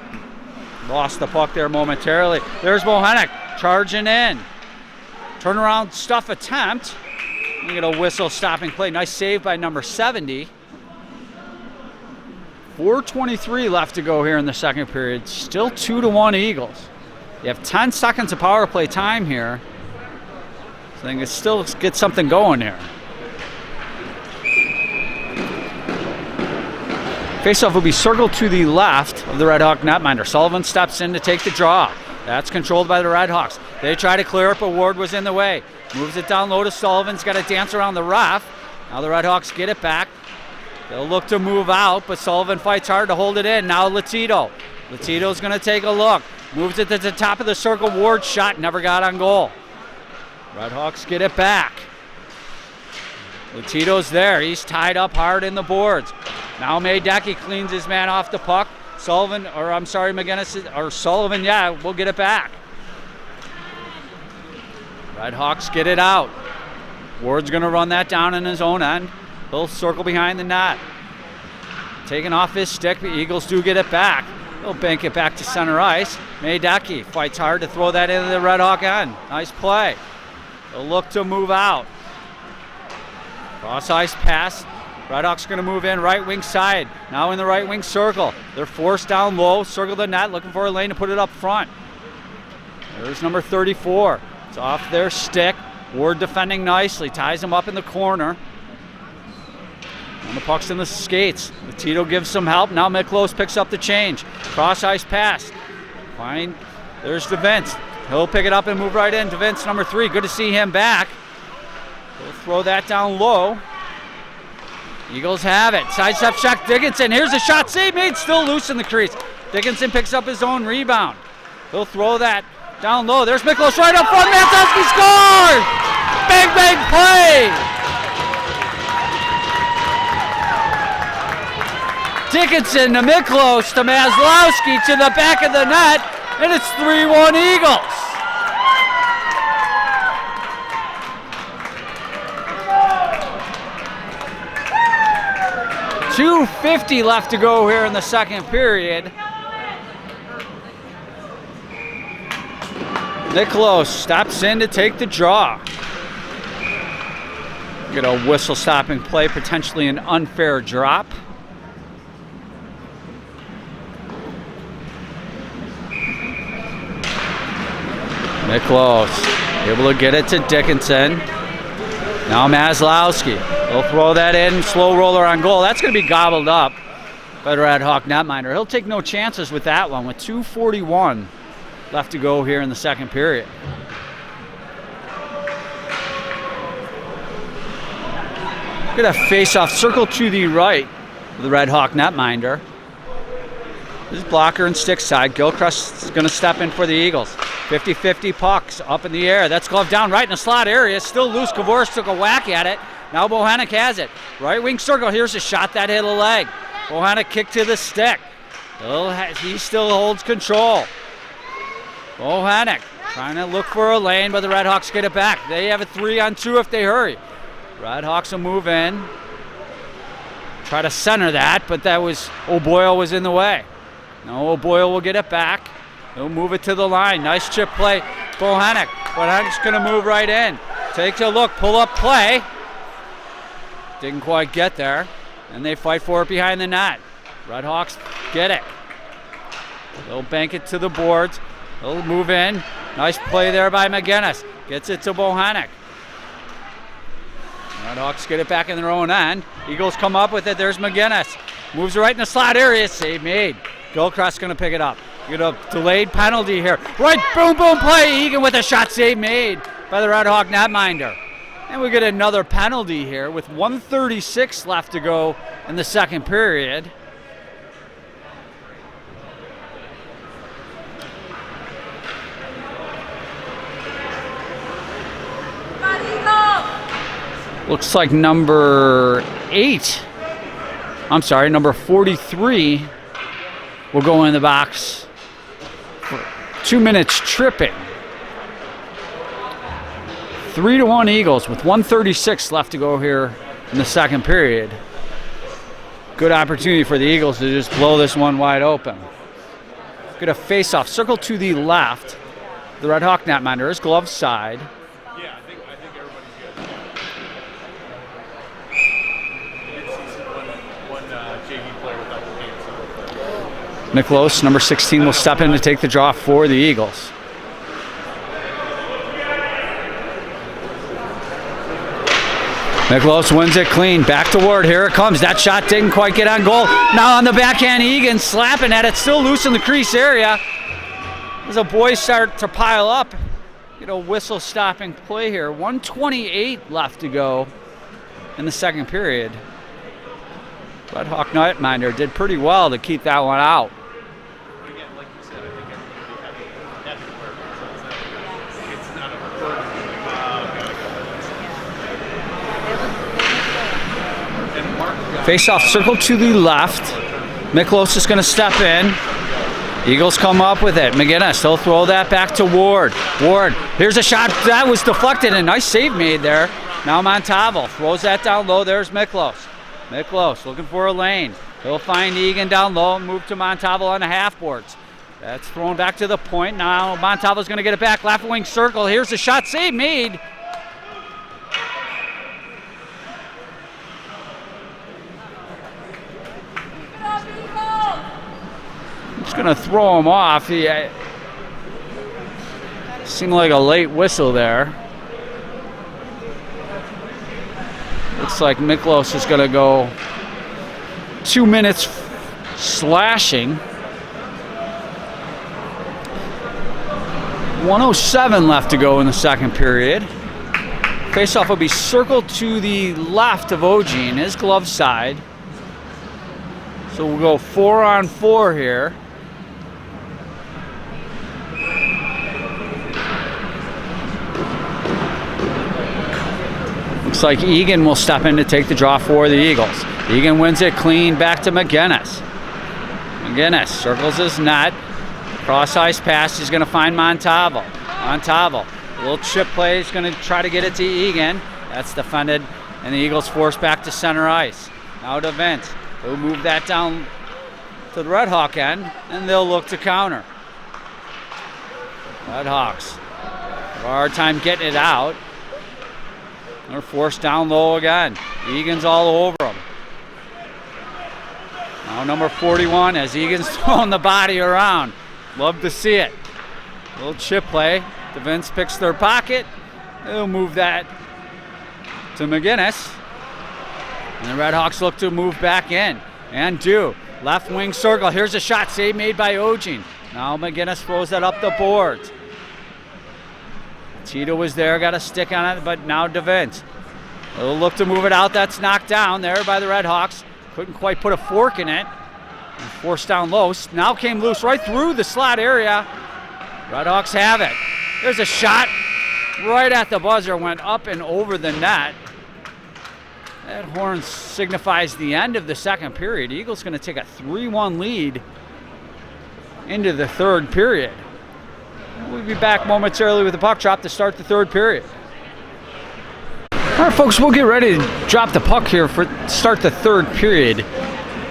A: lost the puck there momentarily. There's Bohannek charging in. Turnaround stuff attempt. You get a whistle stopping play. Nice save by number 70. 4:23 left to go here in the second period. Still 2-1 Eagles. You have 10 seconds of power play time here. So I think it still gets something going here. Faceoff will be circled to the left of the Red Hawk netminder. Sullivan steps in to take the draw. That's controlled by the Red Hawks. They try to clear it, but Ward was in the way. Moves it down low to Sullivan's got to dance around the ref. Now the Red Hawks get it back. They'll look to move out, but Sullivan fights hard to hold it in. Now Latito. Latito's going to take a look. Moves it to the top of the circle. Ward's shot never got on goal. Red Hawks get it back. Latito's there. He's tied up hard in the boards. Now Maydecki cleans his man off the puck. McGinnis, or Sullivan, we'll get it back. Red Hawks get it out. Ward's going to run that down in his own end. He'll circle behind the net. Taking off his stick, the Eagles do get it back. They'll bank it back to center ice. Maydecki fights hard to throw that into the Red Hawk end. Nice play. They'll look to move out. Cross ice pass. Red Hawks going to move in right wing side. Now in the right wing circle. They're forced down low. Circle the net, looking for a lane to put it up front. There's number 34. It's off their stick. Ward defending nicely. Ties him up in the corner. And the puck's in the skates. Tito gives some help. Now Miklos picks up the change. Cross ice pass. Fine. There's DeVince. He'll pick it up and move right in. DeVince, number 3. Good to see him back. He'll throw that down low. Eagles have it. Sidestep check. Dickinson. Here's a shot save made. Still loose in the crease. Dickinson picks up his own rebound. He'll throw that down low. There's Miklos right up front. Maslowski scores! Big, big play! Dickinson to Miklos to Maslowski to the back of the net, and it's 3-1 Eagles. .250 left to go here in the second period. Miklos steps in to take the draw. Get a whistle stopping play, potentially an unfair drop. Miklos able to get it to Dickinson. Now Maslowski. He'll throw that in, slow roller on goal. That's going to be gobbled up by the Red Hawk netminder. He'll take no chances with that one with 2:41 left to go here in the second period. Get a face-off circle to the right of the Red Hawk netminder. This is blocker and stick side. Gilchrist is going to step in for the Eagles. 50-50 pucks up in the air. That's gloved down right in the slot area. Still loose. Kavoris took a whack at it. Now Bohannek has it. Right wing circle. Here's a shot that hit a leg. Bohannek kick to the stick. He still holds control. Bohannek trying to look for a lane, but the Red Hawks get it back. They have a 3-on-2 if they hurry. Red Hawks will move in. Try to center that, but O'Boyle was in the way. Now O'Boyle will get it back. He'll move it to the line. Nice chip play. Bohannek. Bohannek's going to move right in. Takes a look. Pull up play. Didn't quite get there. And they fight for it behind the net. Red Hawks get it. They'll bank it to the boards. They'll move in. Nice play there by McGinnis. Gets it to Bohanec. Redhawks get it back in their own end. Eagles come up with it. There's McGinnis. Moves right in the slot area. Save made. Gilchrist going to pick it up. Get a delayed penalty here. Right, boom, boom, play. Egan with a shot. Save made by the Redhawk netminder. And we get another penalty here with 1:36 left to go in the second period. Looks like number 43 will go in the box for 2 minutes tripping. 3-1 Eagles with 1:36 left to go here in the second period. Good opportunity for the Eagles to just blow this one wide open. Get a face-off. Circle to the left. The Red Hawk netminder is glove side.
B: Yeah, I think everybody's good. One JV player without the pants.
A: Miklos, number 16, will step in to take the draw for the Eagles. Miklos wins it clean. Back to Ward. Here it comes. That shot didn't quite get on goal. Now on the backhand, Egan slapping at it. Still loose in the crease area. As the boys start to pile up, get a whistle stopping play here. 1:28 left to go in the second period. Red Hawk netminder did pretty well to keep that one out.
B: Again, like you said, I think everybody it's not a burden.
A: Face-off circle to the left. Miklos is going to step in. Eagles come up with it. McGinnis, he'll throw that back to Ward. Ward, here's a shot. That was deflected. A nice save made there. Now Montalvo throws that down low. There's Miklos. Miklos looking for a lane. He'll find Egan down low and move to Montalvo on the half boards. That's thrown back to the point. Now Montalvo's going to get it back. Left wing circle. Here's the shot. Save made. Just going to throw him off. He seemed like a late whistle there. Looks like Miklos is going to go 2 minutes slashing. 1:07 left to go in the second period. Faceoff will be circled to the left of Ogene, his glove side. So we'll go 4-on-4 here. Looks like Egan will step in to take the draw for the Eagles. Egan wins it clean back to McGinnis. McGinnis circles his net. Cross-ice pass, he's going to find Montalvo. Montalvo, a little chip play, he's going to try to get it to Egan. That's defended, and the Eagles force back to center ice. Now to Vince. He'll move that down to the Red Hawk end, and they'll look to counter. Red Hawks have a hard time getting it out. They're forced down low again. Egan's all over them. Now number 41 as Egan's throwing the body around. Love to see it. A little chip play. DeVince picks their pocket. They'll move that to McGinnis. And the Red Hawks look to move back in. And do. Left wing circle. Here's a shot. Save made by Ogene. Now McGinnis throws that up the boards. Tito was there, got a stick on it, but now DeVince. They'll look to move it out. That's knocked down there by the Red Hawks. Couldn't quite put a fork in it. And forced down low. Now came loose right through the slot area. Red Hawks have it. There's a shot right at the buzzer. Went up and over the net. That horn signifies the end of the second period. Eagles going to take a 3-1 lead into the third period. We'll be back momentarily with the puck drop to start the third period. All right, folks, we'll get ready to drop the puck here for start the third period.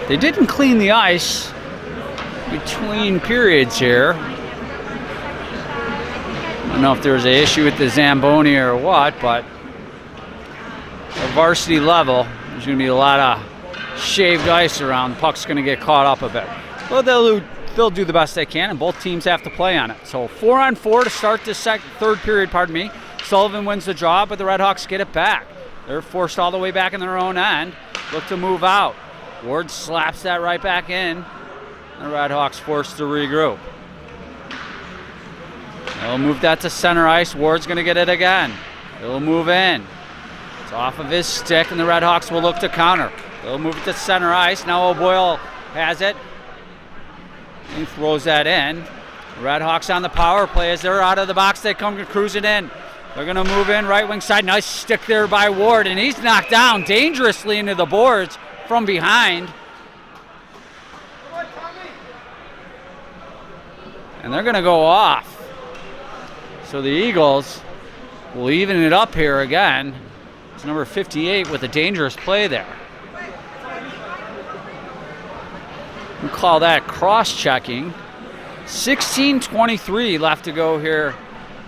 A: They didn't clean the ice between periods here. I don't know if there was an issue with the Zamboni or what, but at varsity level, there's going to be a lot of shaved ice around. The puck's going to get caught up a bit. Well, they'll do they'll do the best they can, and both teams have to play on it. So 4-on-4 to start this third period, Sullivan wins the draw, but the Redhawks get it back. They're forced all the way back in their own end. Look to move out. Ward slaps that right back in. The Redhawks forced to regroup. They'll move that to center ice. Ward's going to get it again. He'll move in. It's off of his stick, and the Redhawks will look to counter. They'll move it to center ice. Now O'Boyle has it. He throws that in. The Redhawks on the power play. As they're out of the box, they come cruising in. They're going to move in right wing side. Nice stick there by Ward, and he's knocked down dangerously into the boards from behind. And they're going to go off. So the Eagles will even it up here again. It's number 58 with a dangerous play there. We'll call that cross-checking. 16:23 left to go here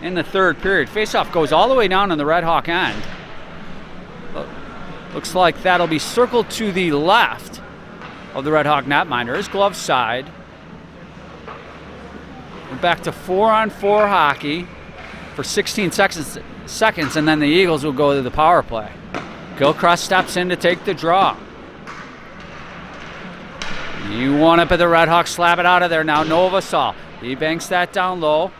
A: in the third period. Faceoff goes all the way down on the Red Hawk end. Looks like that'll be circled to the left of the Red Hawk netminder. His glove side. We're back to 4-on-4 hockey for 16 seconds, and then the Eagles will go to the power play. Gilchrist steps in to take the draw. You want it, but the Redhawks slap it out of there now. Novasol. He banks that down low.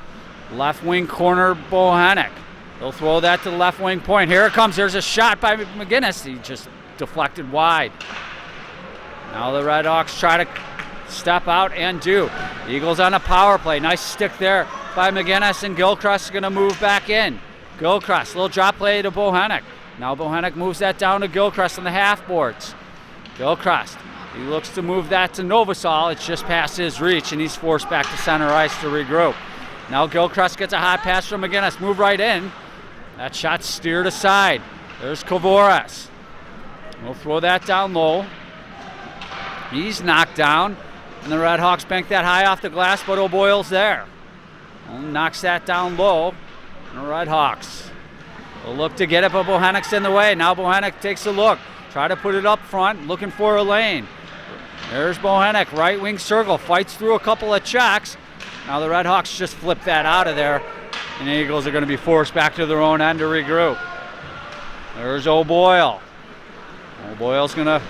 A: Left wing corner, Bohanec. They'll throw that to the left wing point. Here it comes. There's a shot by McGinnis. He just deflected wide. Now the Redhawks try to step out and do. Eagles on a power play. Nice stick there by McGinnis, and Gilchrist is going to move back in. Gilchrist, little drop play to Bohanec. Now Bohanec moves that down to Gilchrist on the half boards. Gilchrist, he looks to move that to Novasol. It's just past his reach, and he's forced back to center ice to regroup. Now Gilchrist gets a hot pass from McGinnis. Move right in. That shot steered aside. There's Kavoras. We'll throw that down low. He's knocked down, and the Redhawks bank that high off the glass, but O'Boyle's there. Knocks that down low. And the Redhawks will look to get it, but Bohanec's in the way. Now Bohanec takes a look. Try to put it up front, looking for a lane. There's Bohanec, right wing circle, fights through a couple of checks. Now the Redhawks just flip that out of there, and the Eagles are going to be forced back to their own end to regroup. There's O'Boyle. O'Boyle's going to,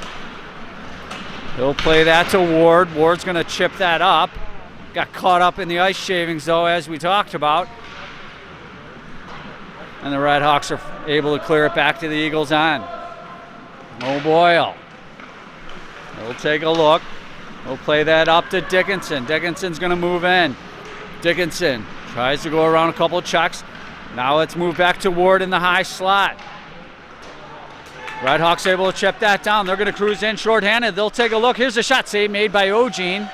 A: he'll play that to Ward. Ward's going to chip that up. Got caught up in the ice shavings, though, as we talked about. And the Redhawks are able to clear it back to the Eagles' end. O'Boyle. He'll take a look. We'll play that up to Dickinson. Dickinson's going to move in. Dickinson tries to go around a couple of checks. Now let's move back to Ward in the high slot. Redhawks able to chip that down. They're going to cruise in shorthanded. They'll take a look. Here's a shot save made by Ogene.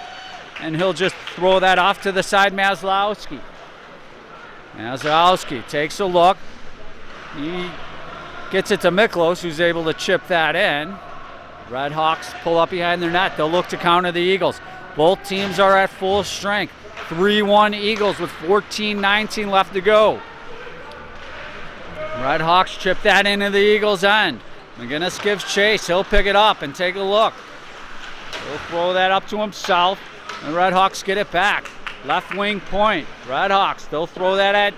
A: And he'll just throw that off to the side, Maslowski. Maslowski takes a look. He gets it to Miklos, who's able to chip that in. Redhawks pull up behind their net. They'll look to counter the Eagles. Both teams are at full strength. 3-1 Eagles with 14:19 left to go. Redhawks chip that into the Eagles' end. McGinnis gives chase. He'll pick it up and take a look. He'll throw that up to himself. And Redhawks get it back. Left wing point. Redhawks, they'll throw that at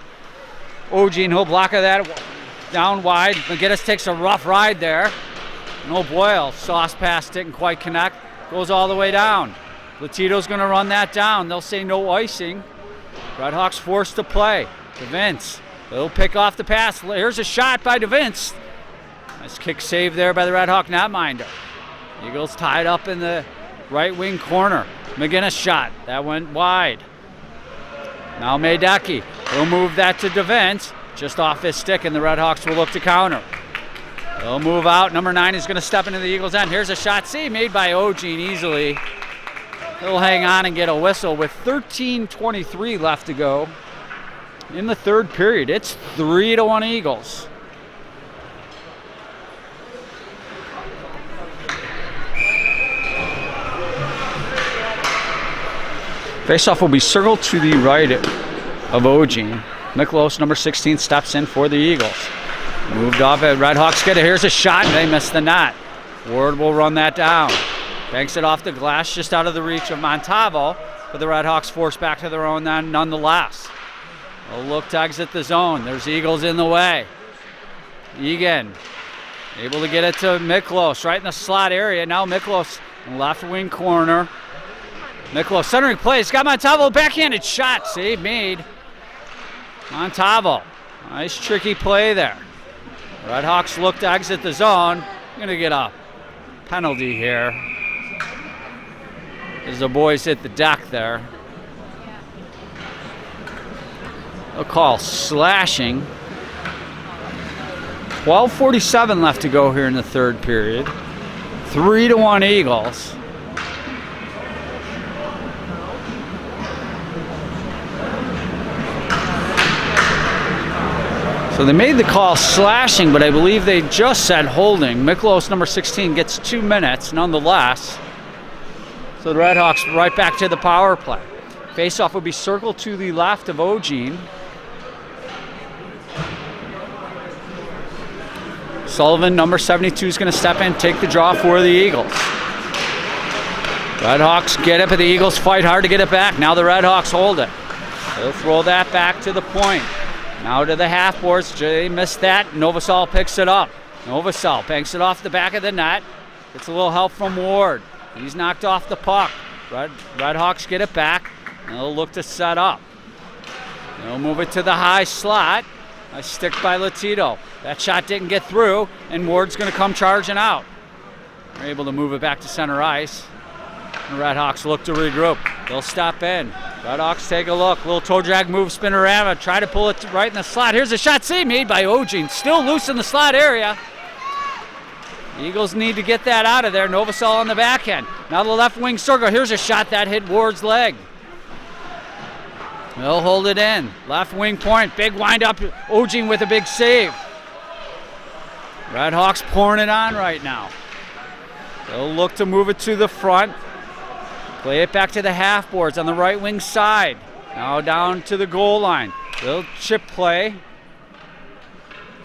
A: Ogene. He'll block that down wide. McGinnis takes a rough ride there. And O'Boyle, sauce pass didn't quite connect. Goes all the way down. Latito's going to run that down. They'll say no icing. Redhawks forced to play. DeVince, they'll pick off the pass. Here's a shot by DeVince. Nice kick save there by the Redhawk netminder. Eagles tied up in the right wing corner. McGinnis shot. That went wide. Now Meideke. He'll move that to DeVince. Just off his stick, and the Redhawks will look to counter. They'll move out. Number 9 is going to step into the Eagles' end. Here's a shot save made by Ogene easily. He'll hang on and get a whistle with 13:23 left to go in the third period. It's 3-1 Eagles. Faceoff will be circled to the right of Ogene. Miklos, number 16, steps in for the Eagles. Moved off at Redhawks get it. Here's a shot, and they miss the net. Ward will run that down. Banks it off the glass just out of the reach of Montalvo. but the Redhawks forced back to their own then nonetheless. They'll look to exit the zone. There's Eagles in the way. Egan able to get it to Miklos right in the slot area. Now Miklos in left wing corner. Miklos centering play. He's got Montalvo, backhanded shot. Save made. Montalvo. Nice tricky play there. Redhawks look to exit the zone. Going to get a penalty here as the boys hit the deck there. They'll call slashing. 12:47 left to go here in the third period. 3-1 Eagles. So they made the call slashing, but I believe they just said holding. Miklos, number 16, gets 2 minutes nonetheless. So the Redhawks right back to the power play. Faceoff would be circled to the left of Ogene. Sullivan, number 72, is going to step in, take the draw for the Eagles. Redhawks get it, but the Eagles fight hard to get it back. Now the Redhawks hold it. They'll throw that back to the point. Now to the half boards. They missed that. Novosel picks it up. Novosel banks it off the back of the net. Gets a little help from Ward. He's knocked off the puck. Redhawks get it back. And they'll look to set up. They'll move it to the high slot. A stick by Latito. That shot didn't get through, and Ward's going to come charging out. They're able to move it back to center ice. The Redhawks look to regroup. They'll step in. Redhawks take a look. Little toe drag move, spinorama. Try to pull it right in the slot. Here's a shot save made by Ogene. Still loose in the slot area. The Eagles need to get that out of there. Novosel on the backhand. Now the left wing circle. Here's a shot that hit Ward's leg. They'll hold it in. Left wing point. Big wind up. Ogene with a big save. Redhawks pouring it on right now. They'll look to move it to the front. Play it back to the half boards on the right wing side. Now down to the goal line. They'll chip play.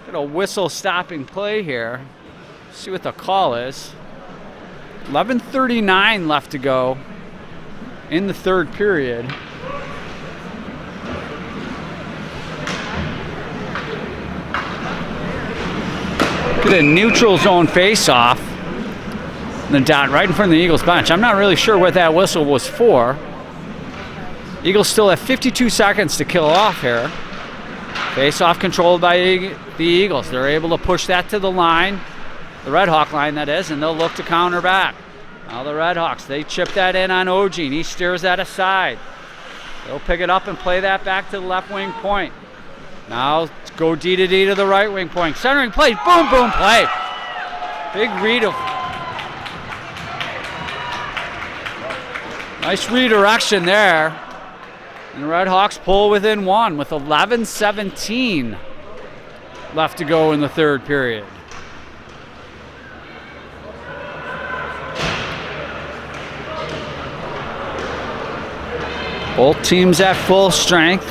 A: Got a whistle stopping play here. See what the call is. 11:39 left to go in the third period. Get a neutral zone face-off. The dot right in front of the Eagles bench. I'm not really sure what that whistle was for. Eagles still have 52 seconds to kill off here. Face-off controlled by the Eagles. They're able to push that to the line, the Redhawk line that is, and they'll look to counter back. Now the Redhawks, they chip that in on Ogene. He steers that aside. They'll pick it up and play that back to the left wing point. Now go D to D to the right wing point. Centering play, boom, boom play. Big read of... Nice redirection there. And the Redhawks pull within one with 11:17 left to go in the third period. Both teams at full strength.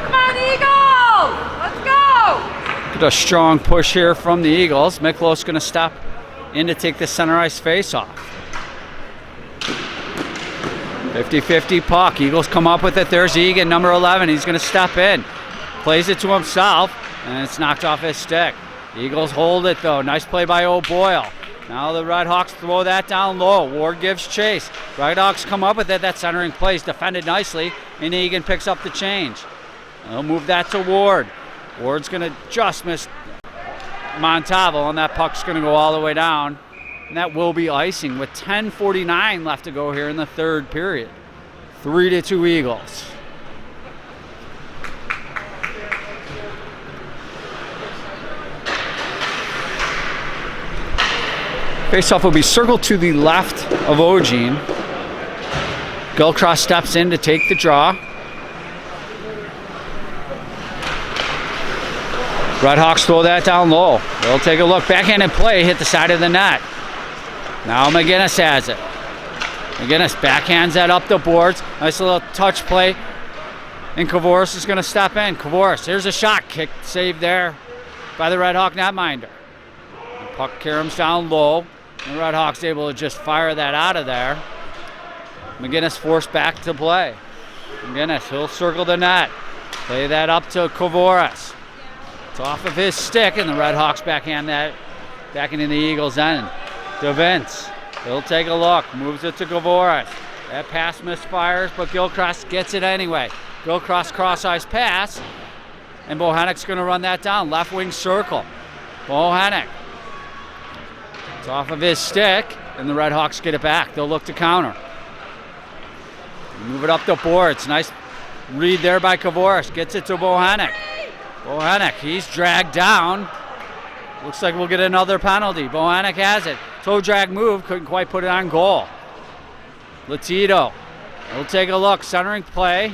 C: Come on, Eagles! Let's go!
A: Get a strong push here from the Eagles. Miklos going to step in to take the center ice face-off. 50-50 puck. Eagles come up with it. There's Egan, number 11. He's going to step in. Plays it to himself, and it's knocked off his stick. Eagles hold it, though. Nice play by O'Boyle. Now the Redhawks throw that down low. Ward gives chase. Redhawks come up with it. That centering play is defended nicely, and Egan picks up the change. They'll move that to Ward. Ward's going to just miss Montalvo, and that puck's going to go all the way down. And that will be icing with 10:49 left to go here in the third period. 3-2 Eagles. Faceoff will be circled to the left of Ogene. Gilcross steps in to take the draw. Redhawks throw that down low. They'll take a look. Backhanded play, hit the side of the net. Now McGinnis has it. McGinnis backhands that up the boards. Nice little touch play. And Kavoris is going to step in. Kavoris, here's a shot. Kick save there by the Redhawk netminder. Puck caroms down low. The Red Hawks able to just fire that out of there. McGinnis forced back to play. McGinnis, he'll circle the net. Play that up to Kovoris. It's off of his stick, and the Red Hawks backhand that back into the Eagles' end. DeVince, he'll take a look, moves it to Kovoris. That pass misfires, but Gilchrist gets it anyway. Gilchrist cross-ice pass, and Bohannek's going to run that down. Left wing circle. Bohannek. It's off of his stick, and the Red Hawks get it back. They'll look to counter. Move it up the boards. Nice read there by Kovoris. Gets it to Bohannek. Bohannek, he's dragged down. Looks like we'll get another penalty. Bohannek has it. Toe drag move, couldn't quite put it on goal. Latito, he'll take a look. Centering play.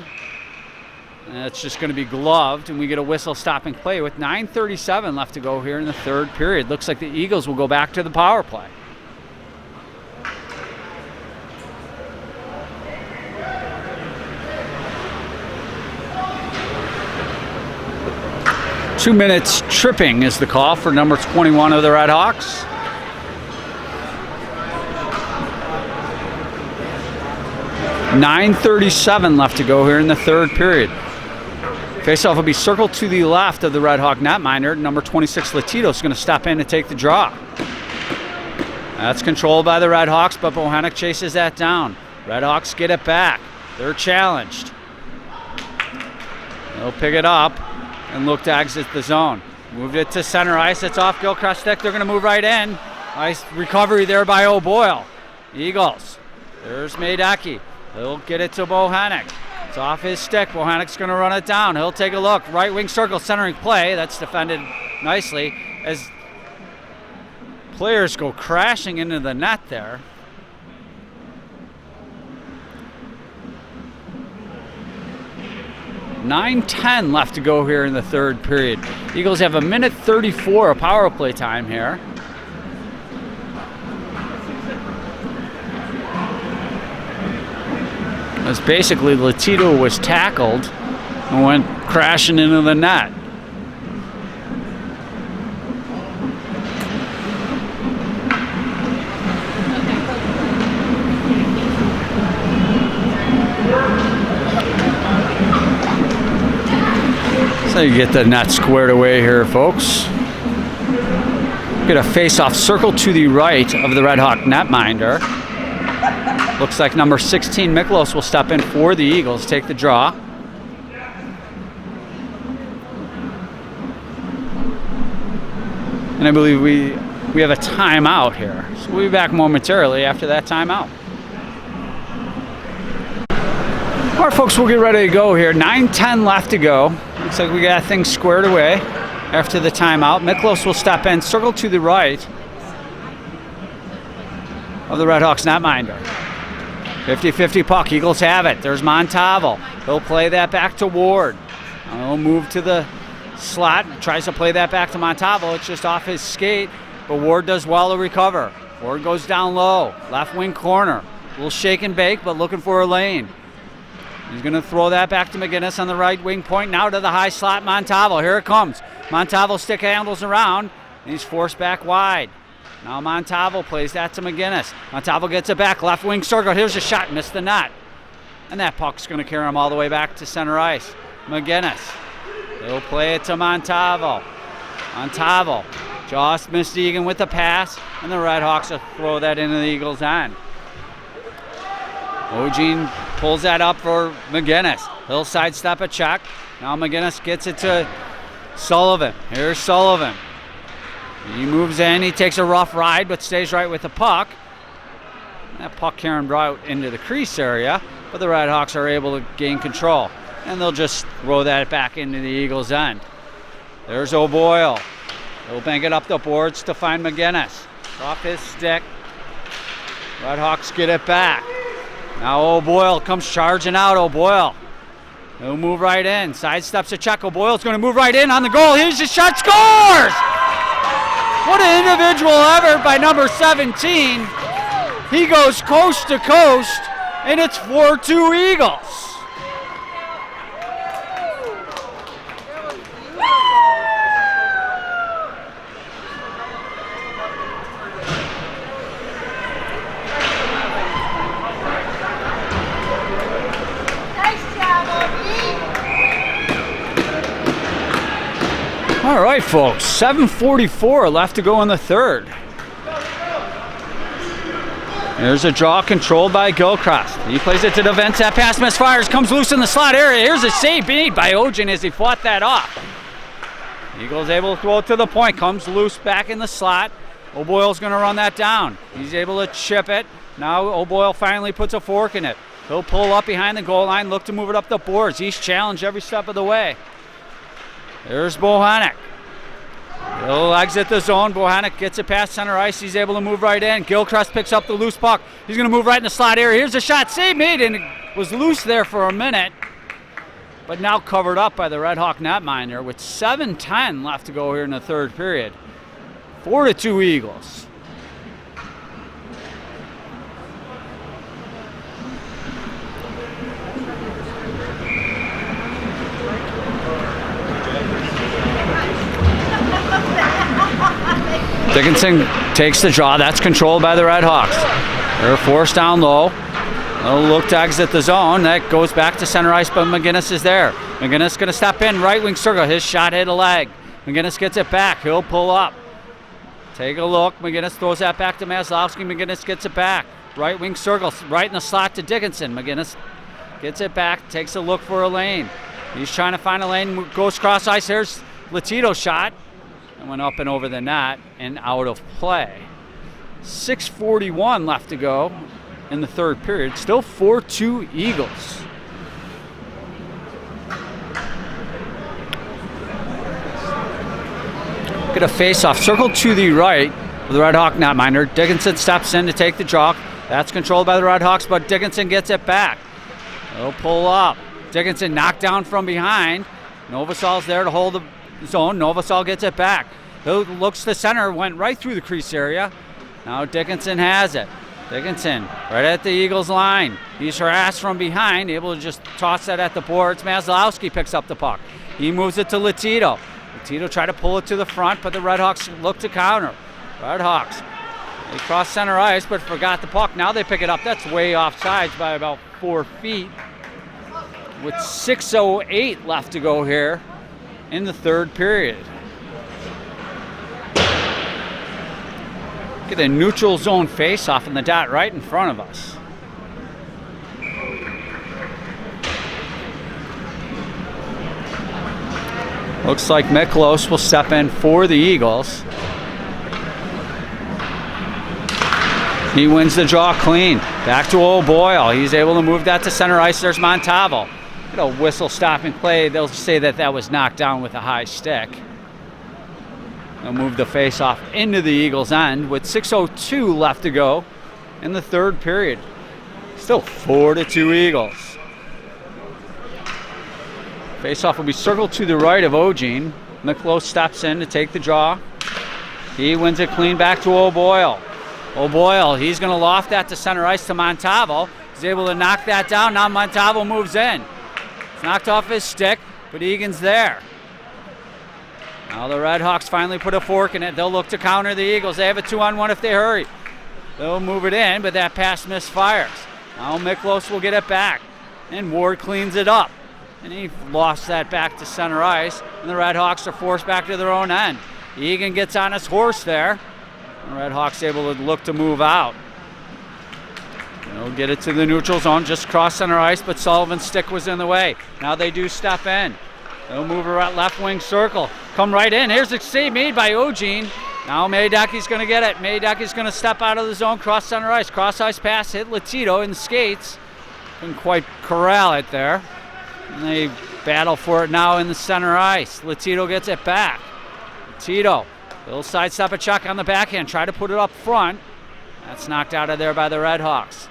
A: And it's just going to be gloved, and we get a whistle stopping play with 9:37 left to go here in the third period. Looks like the Eagles will go back to the power play. Two minutes tripping is the call for number 21 of the Red Hawks. .937 left to go here in the third period. Faceoff will be circled to the left of the Red Hawk netminder. Number 26 Latito is going to step in and take the draw. That's controlled by the Red Hawks, but Bohannek chases that down. Red Hawks get it back. They're challenged. They'll pick it up and look to exit the zone. Moved it to center ice. It's off Gilchrist's stick. They're going to move right in. Nice recovery there by O'Boyle. Eagles. There's Maedecki. He'll get it to Bohannek. It's off his stick. Bohannek's going to run it down. He'll take a look. Right wing circle, centering play. That's defended nicely as players go crashing into the net there. .910 left to go here in the third period. Eagles have a minute 34 of power play time here. As basically Latito was tackled and went crashing into the net. So you get the net squared away here, folks. Get a face-off circle to the right of the Red Hawk netminder. Looks like number 16, Miklos, will step in for the Eagles, take the draw. And I believe we have a timeout here. So we'll be back momentarily after that timeout. All right, folks, we'll get ready to go here. 9:10 left to go. Looks like we got things squared away after the timeout. Miklos will step in, circle to the right of the Red Hawks netminder. 50-50 puck. Eagles have it. There's Montalvo. He'll play that back to Ward. He'll move to the slot. Tries to play that back to Montalvo. It's just off his skate, but Ward does well to recover. Ward goes down low. Left wing corner. A little shake and bake, but looking for a lane. He's going to throw that back to McGinnis on the right wing point. Now to the high slot, Montalvo. Here it comes. Montalvo stick handles around, and he's forced back wide. Now Montalvo plays that to McGinnis. Montalvo gets it back, left wing circle. Here's a shot, missed the net. And that puck's going to carry him all the way back to center ice. McGinnis, he'll play it to Montalvo. Montalvo just missed Egan with the pass, and the Red Hawks will throw that into the Eagles' end. Ogene pulls that up for McGinnis. He'll sidestep a check. Now McGinnis gets it to Sullivan. Here's Sullivan. He moves in, he takes a rough ride, but stays right with the puck. That puck carried out into the crease area, but the Red Hawks are able to gain control. And they'll just throw that back into the Eagles' end. There's O'Boyle. He'll bank it up the boards to find McGinnis. Off his stick. Red Hawks get it back. Now O'Boyle comes charging out. O'Boyle. He'll move right in. Sidesteps a check. O'Boyle's going to move right in on the goal. Here's the shot. Scores! What an individual effort by number 17. He goes coast to coast, and it's 4-2 Eagles. All right, folks, 7:44 left to go in the third. There's a draw controlled by Gilchrist. He plays it to the vents. That pass misfires, comes loose in the slot area. Here's a save made by Ogen as he fought that off. Eagles able to throw it to the point, comes loose back in the slot. O'Boyle's going to run that down. He's able to chip it. Now O'Boyle finally puts a fork in it. He'll pull up behind the goal line, look to move it up the boards. He's challenged every step of the way. There's Bohanec. He'll exit the zone. Bohanec gets it past center ice. He's able to move right in. Gilchrist picks up the loose puck. He's going to move right in the slot area. Here's a shot. Save made, and it was loose there for a minute, but now covered up by the Red Hawk netminder with 7:10 left to go here in the third period. 4-2 Eagles. Dickinson takes the draw. That's controlled by the Red Hawks. They're forced down low. They'll look to exit the zone. That goes back to center ice, but McGinnis is there. McGinnis going to step in, right wing circle. His shot hit a leg. McGinnis gets it back. He'll pull up. Take a look. McGinnis throws that back to Maslowski. McGinnis gets it back. Right wing circle, right in the slot to Dickinson. McGinnis gets it back, takes a look for a lane. He's trying to find a lane, goes cross ice. Here's Latito's shot. And went up and over the net and out of play. 6:41 left to go in the third period. Still 4-2 Eagles. Get a face-off. Circle to the right with the Red Hawk netminder. Dickinson steps in to take the draw. That's controlled by the Red Hawks, but Dickinson gets it back. They'll pull up. Dickinson knocked down from behind. Novosol's there to hold the zone. Novosol gets it back. He looks to center, went right through the crease area. Now Dickinson has it. Dickinson right at the Eagles line. He's harassed from behind, able to just toss that at the boards. Maslowski picks up the puck. He moves it to Latito. Latito tried to pull it to the front, but the Red Hawks look to counter. Red Hawks, they cross center ice, but forgot the puck. Now they pick it up. That's way off sides by about 4 feet. With 6:08 left to go here in the third period. Get a neutral zone face-off in the dot right in front of us. Looks like Miklos will step in for the Eagles. He wins the draw clean. Back to O'Boyle. He's able to move that to center ice. There's Montalvo. Get a whistle stopping play. They'll say that that was knocked down with a high stick. They'll move the face-off into the Eagles' end with 6:02 left to go in the third period. Still 4-2 Eagles. Face-off will be circled to the right of Ogene. Miklos steps in to take the draw. He wins it clean back to O'Boyle. O'Boyle, he's going to loft that to center ice to Montalvo. He's able to knock that down. Now Montalvo moves in. It's knocked off his stick, but Egan's there. Now the Red Hawks finally put a fork in it. They'll look to counter the Eagles. They have a 2-on-1 if they hurry. They'll move it in, but that pass misfires. Now Miklos will get it back, and Ward cleans it up. And he lost that back to center ice, and the Red Hawks are forced back to their own end. Egan gets on his horse there. The Red Hawks able to look to move out. They'll get it to the neutral zone, just cross center ice, but Sullivan's stick was in the way. Now they do step in. They'll move her at left wing circle. Come right in. Here's a save made by Ogene. Now Maydaki's going to get it. Maydaki's going to step out of the zone, cross center ice. Cross ice pass, hit Latito in the skates. Couldn't quite corral it there. And they battle for it now in the center ice. Latito gets it back. Latito, little sidestep a check on the backhand. Try to put it up front. That's knocked out of there by the Red Hawks.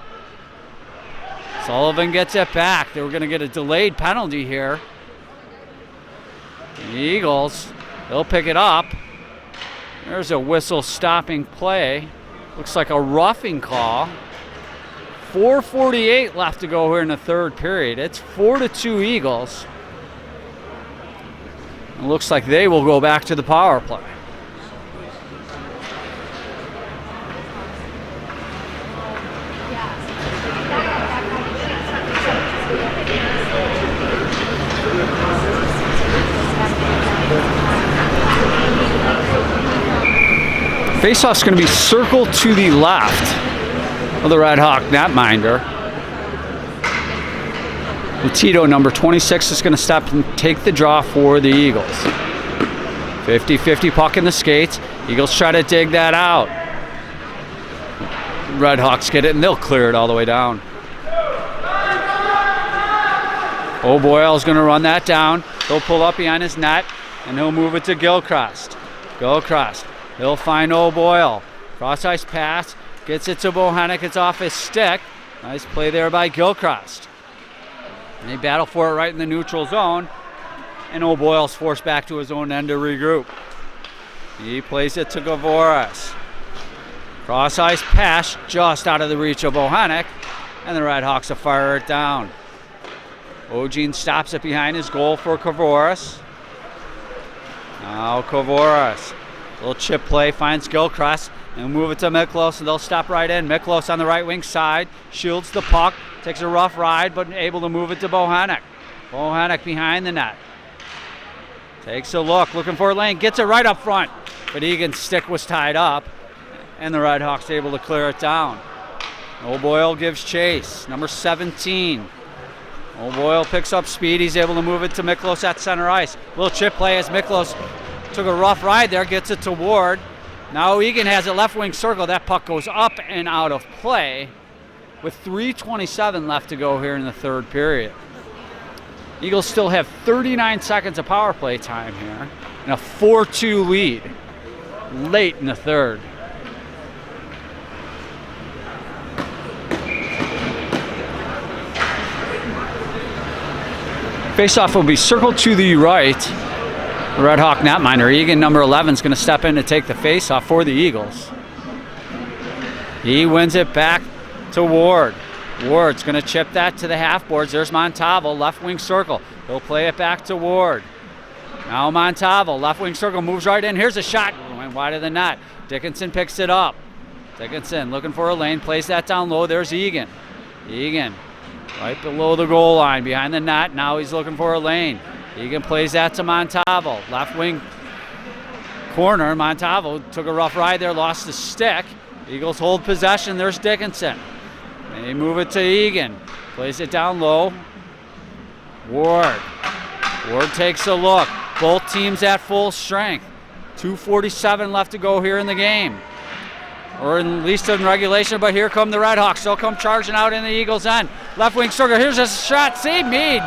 A: Sullivan gets it back. They were going to get a delayed penalty here. The Eagles, they'll pick it up. There's a whistle stopping play. Looks like a roughing call. 4:48 left to go here in the third period. It's 4-2 Eagles. It looks like they will go back to the power play. Faceoff's going to be circled to the left of the Red Hawk netminder. Tito, number 26, is going to step and take the draw for the Eagles. 50-50 puck in the skates. Eagles try to dig that out. Red Hawks get it, and they'll clear it all the way down. O'Boyle's going to run that down. He'll pull up behind his net, and he'll move it to Gilchrist. Gilchrist, he'll find O'Boyle. Cross-ice pass, gets it to Bohannon. It's off his stick. Nice play there by Gilchrist. And they battle for it right in the neutral zone, and O'Boyle's forced back to his own end to regroup. He plays it to Gavoris. Cross-ice pass just out of the reach of Bohannon, and the Red Hawks will fire it down. Ogene stops it behind his goal for Gavoris. Now Gavoris. Little chip play, finds Gilchrist, and move it to Miklos, and they'll stop right in. Miklos on the right wing side, shields the puck, takes a rough ride, but able to move it to Bohannon. Bohannon behind the net. Takes a look, looking for a lane, gets it right up front, but Egan's stick was tied up, and the Red Hawks able to clear it down. O'Boyle gives chase, number 17. O'Boyle picks up speed, he's able to move it to Miklos at center ice. Little chip play as Miklos took a rough ride there, gets it to Ward. Now Egan has a left wing circle, that puck goes up and out of play with 3:27 left to go here in the third period. Eagles still have 39 seconds of power play time here and a 4-2 lead late in the third. Faceoff will be circled to the right. The Red Hawk netminder, Egan, number 11, is going to step in to take the faceoff for the Eagles. He wins it back to Ward. Ward's going to chip that to the half boards. There's Montalvo, left wing circle. He'll play it back to Ward. Now Montalvo, left wing circle, moves right in. Here's a shot, went wide of the net. Dickinson picks it up. Dickinson looking for a lane, plays that down low. There's Egan. Egan right below the goal line, behind the net. Now he's looking for a lane. Egan plays that to Montalvo. Left wing corner. Montalvo took a rough ride there, lost the stick. Eagles hold possession. There's Dickinson. They move it to Egan. Plays it down low. Ward. Ward takes a look. Both teams at full strength. 2:47 left to go here in the game. Or at least in regulation, but here come the Red Hawks. They'll come charging out in the Eagles' end. Left wing circle. Here's a shot. Save Meade.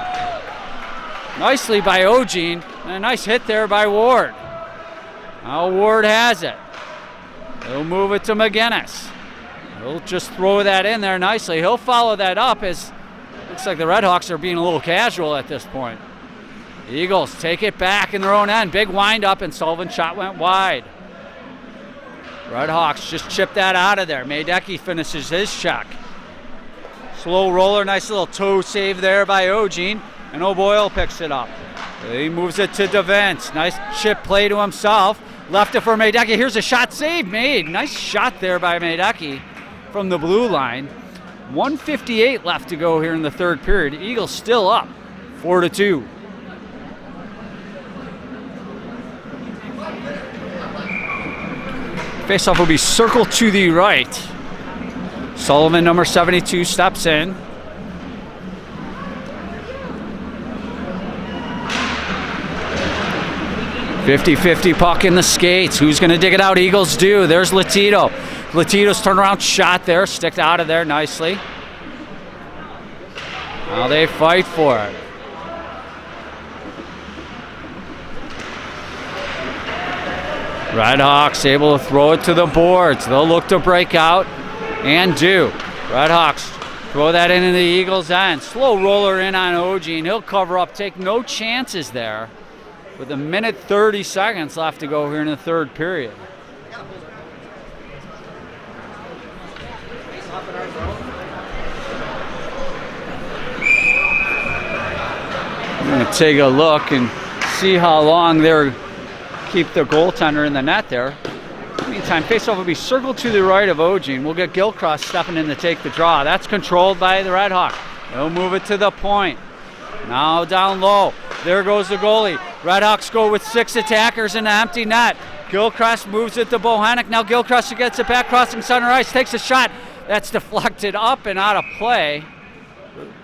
A: Nicely by Ogene. And a nice hit there by Ward. Now Ward has it. He'll move it to McGinnis. He'll just throw that in there nicely. He'll follow that up as looks like the Red Hawks are being a little casual at this point. The Eagles take it back in their own end. Big wind up and Sullivan's shot went wide. Red Hawks just chip that out of there. Meidecki finishes his check. Slow roller, nice little toe save there by Ogene, and O'Boyle picks it up. He moves it to DeVance. Nice chip play to himself. Left it for Meidecki. Here's a shot save made. Nice shot there by Meidecki from the blue line. 1:58 left to go here in the third period. Eagles still up 4-2. Faceoff will be circled to the right. Sullivan, number 72, steps in. .50-50 puck in the skates. Who's going to dig it out? Eagles do. There's Latito. Latito's turnaround shot there. Sticked out of there nicely. Now they fight for it. Red Hawks able to throw it to the boards. They'll look to break out and do. Red Hawks throw that into the Eagles' end. Slow roller in on Ogene. He'll cover up, take no chances there. With 1:30 seconds left to go here in the third period. I'm going to take a look and see how long they're keep the goaltender in the net there. Meantime, faceoff will be circled to the right of Ogene. We'll get Gilchrist stepping in to take the draw. That's controlled by the Red Hawk. They'll move it to the point. Now down low. There goes the goalie. Red Hawks go with 6 attackers in the empty net. Gilchrist moves it to Bohannock. Now Gilchrist gets it back, crossing center ice, takes a shot. That's deflected up and out of play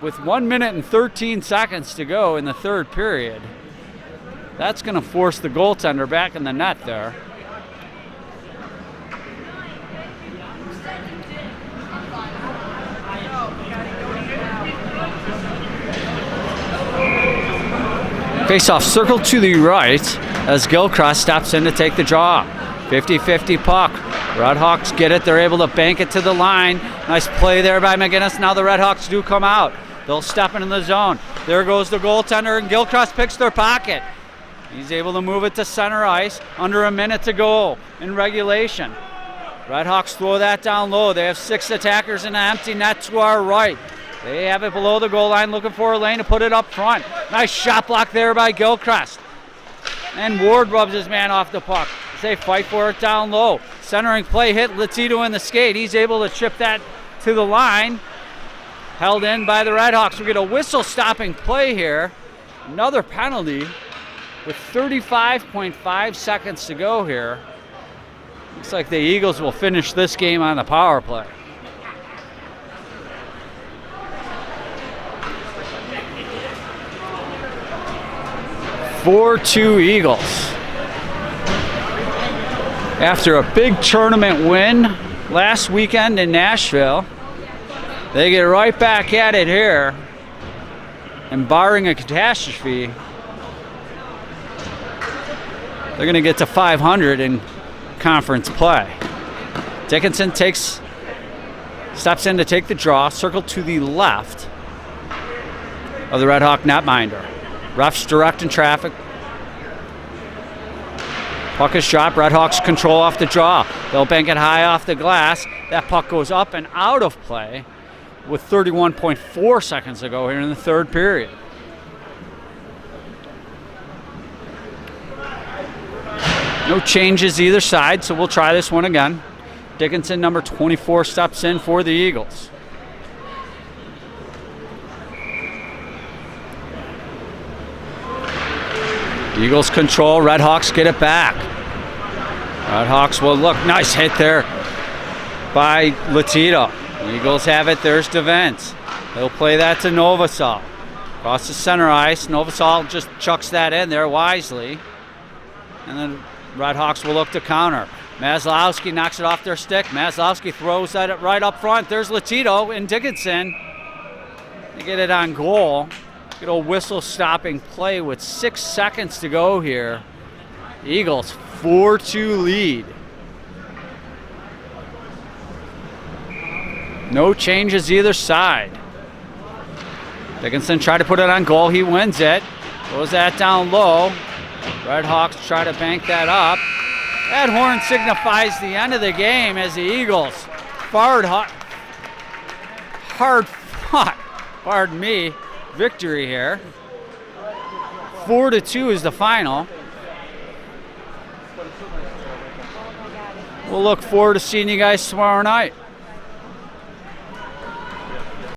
A: with 1 minute and 13 seconds to go in the third period. That's going to force the goaltender back in the net there. Face-off circle to the right as Gilchrist steps in to take the draw. 50-50 puck. Redhawks get it. They're able to bank it to the line. Nice play there by McGinnis. Now the Redhawks do come out. They'll step into the zone. There goes the goaltender, and Gilchrist picks their pocket. He's able to move it to center ice. Under a minute to go in regulation. Redhawks throw that down low. They have 6 attackers in an empty net to our right. They have it below the goal line, looking for a lane to put it up front. Nice shot block there by Gilchrist. And Ward rubs his man off the puck. They fight for it down low. Centering play hit Latito in the skate. He's able to chip that to the line. Held in by the Redhawks. We get a whistle stopping play here. Another penalty with 35.5 seconds to go here. Looks like the Eagles will finish this game on the power play. (4-2) Eagles. After a big tournament win last weekend in Nashville, they get right back at it here. And barring a catastrophe, they're going to get to 500 in conference play. Dickinson steps in to take the draw, circle to the left of the Red Hawk netminder. Refs directing traffic. Puck is dropped. Redhawks control off the draw. They'll bank it high off the glass. That puck goes up and out of play with 31.4 seconds to go here in the third period. No changes either side, so we'll try this one again. Dickinson, number 24, steps in for the Eagles. Eagles control, Redhawks get it back. Redhawks will look, nice hit there by Latito. Eagles have it, there's DeVence. He'll play that to Novosel. Across the center ice, Novosel just chucks that in there wisely. And then Redhawks will look to counter. Maslowski knocks it off their stick. Maslowski throws that right up front. There's Latito and Dickinson. They get it on goal. Good old whistle stopping play with 6 seconds to go here. Eagles 4-2 lead. No changes either side. Dickinson tried to put it on goal. He wins it. Goes that down low. Redhawks try to bank that up. That horn signifies the end of the game as the Eagles hard fought, pardon me, victory here. 4-2 is the final. We'll look forward to seeing you guys tomorrow night.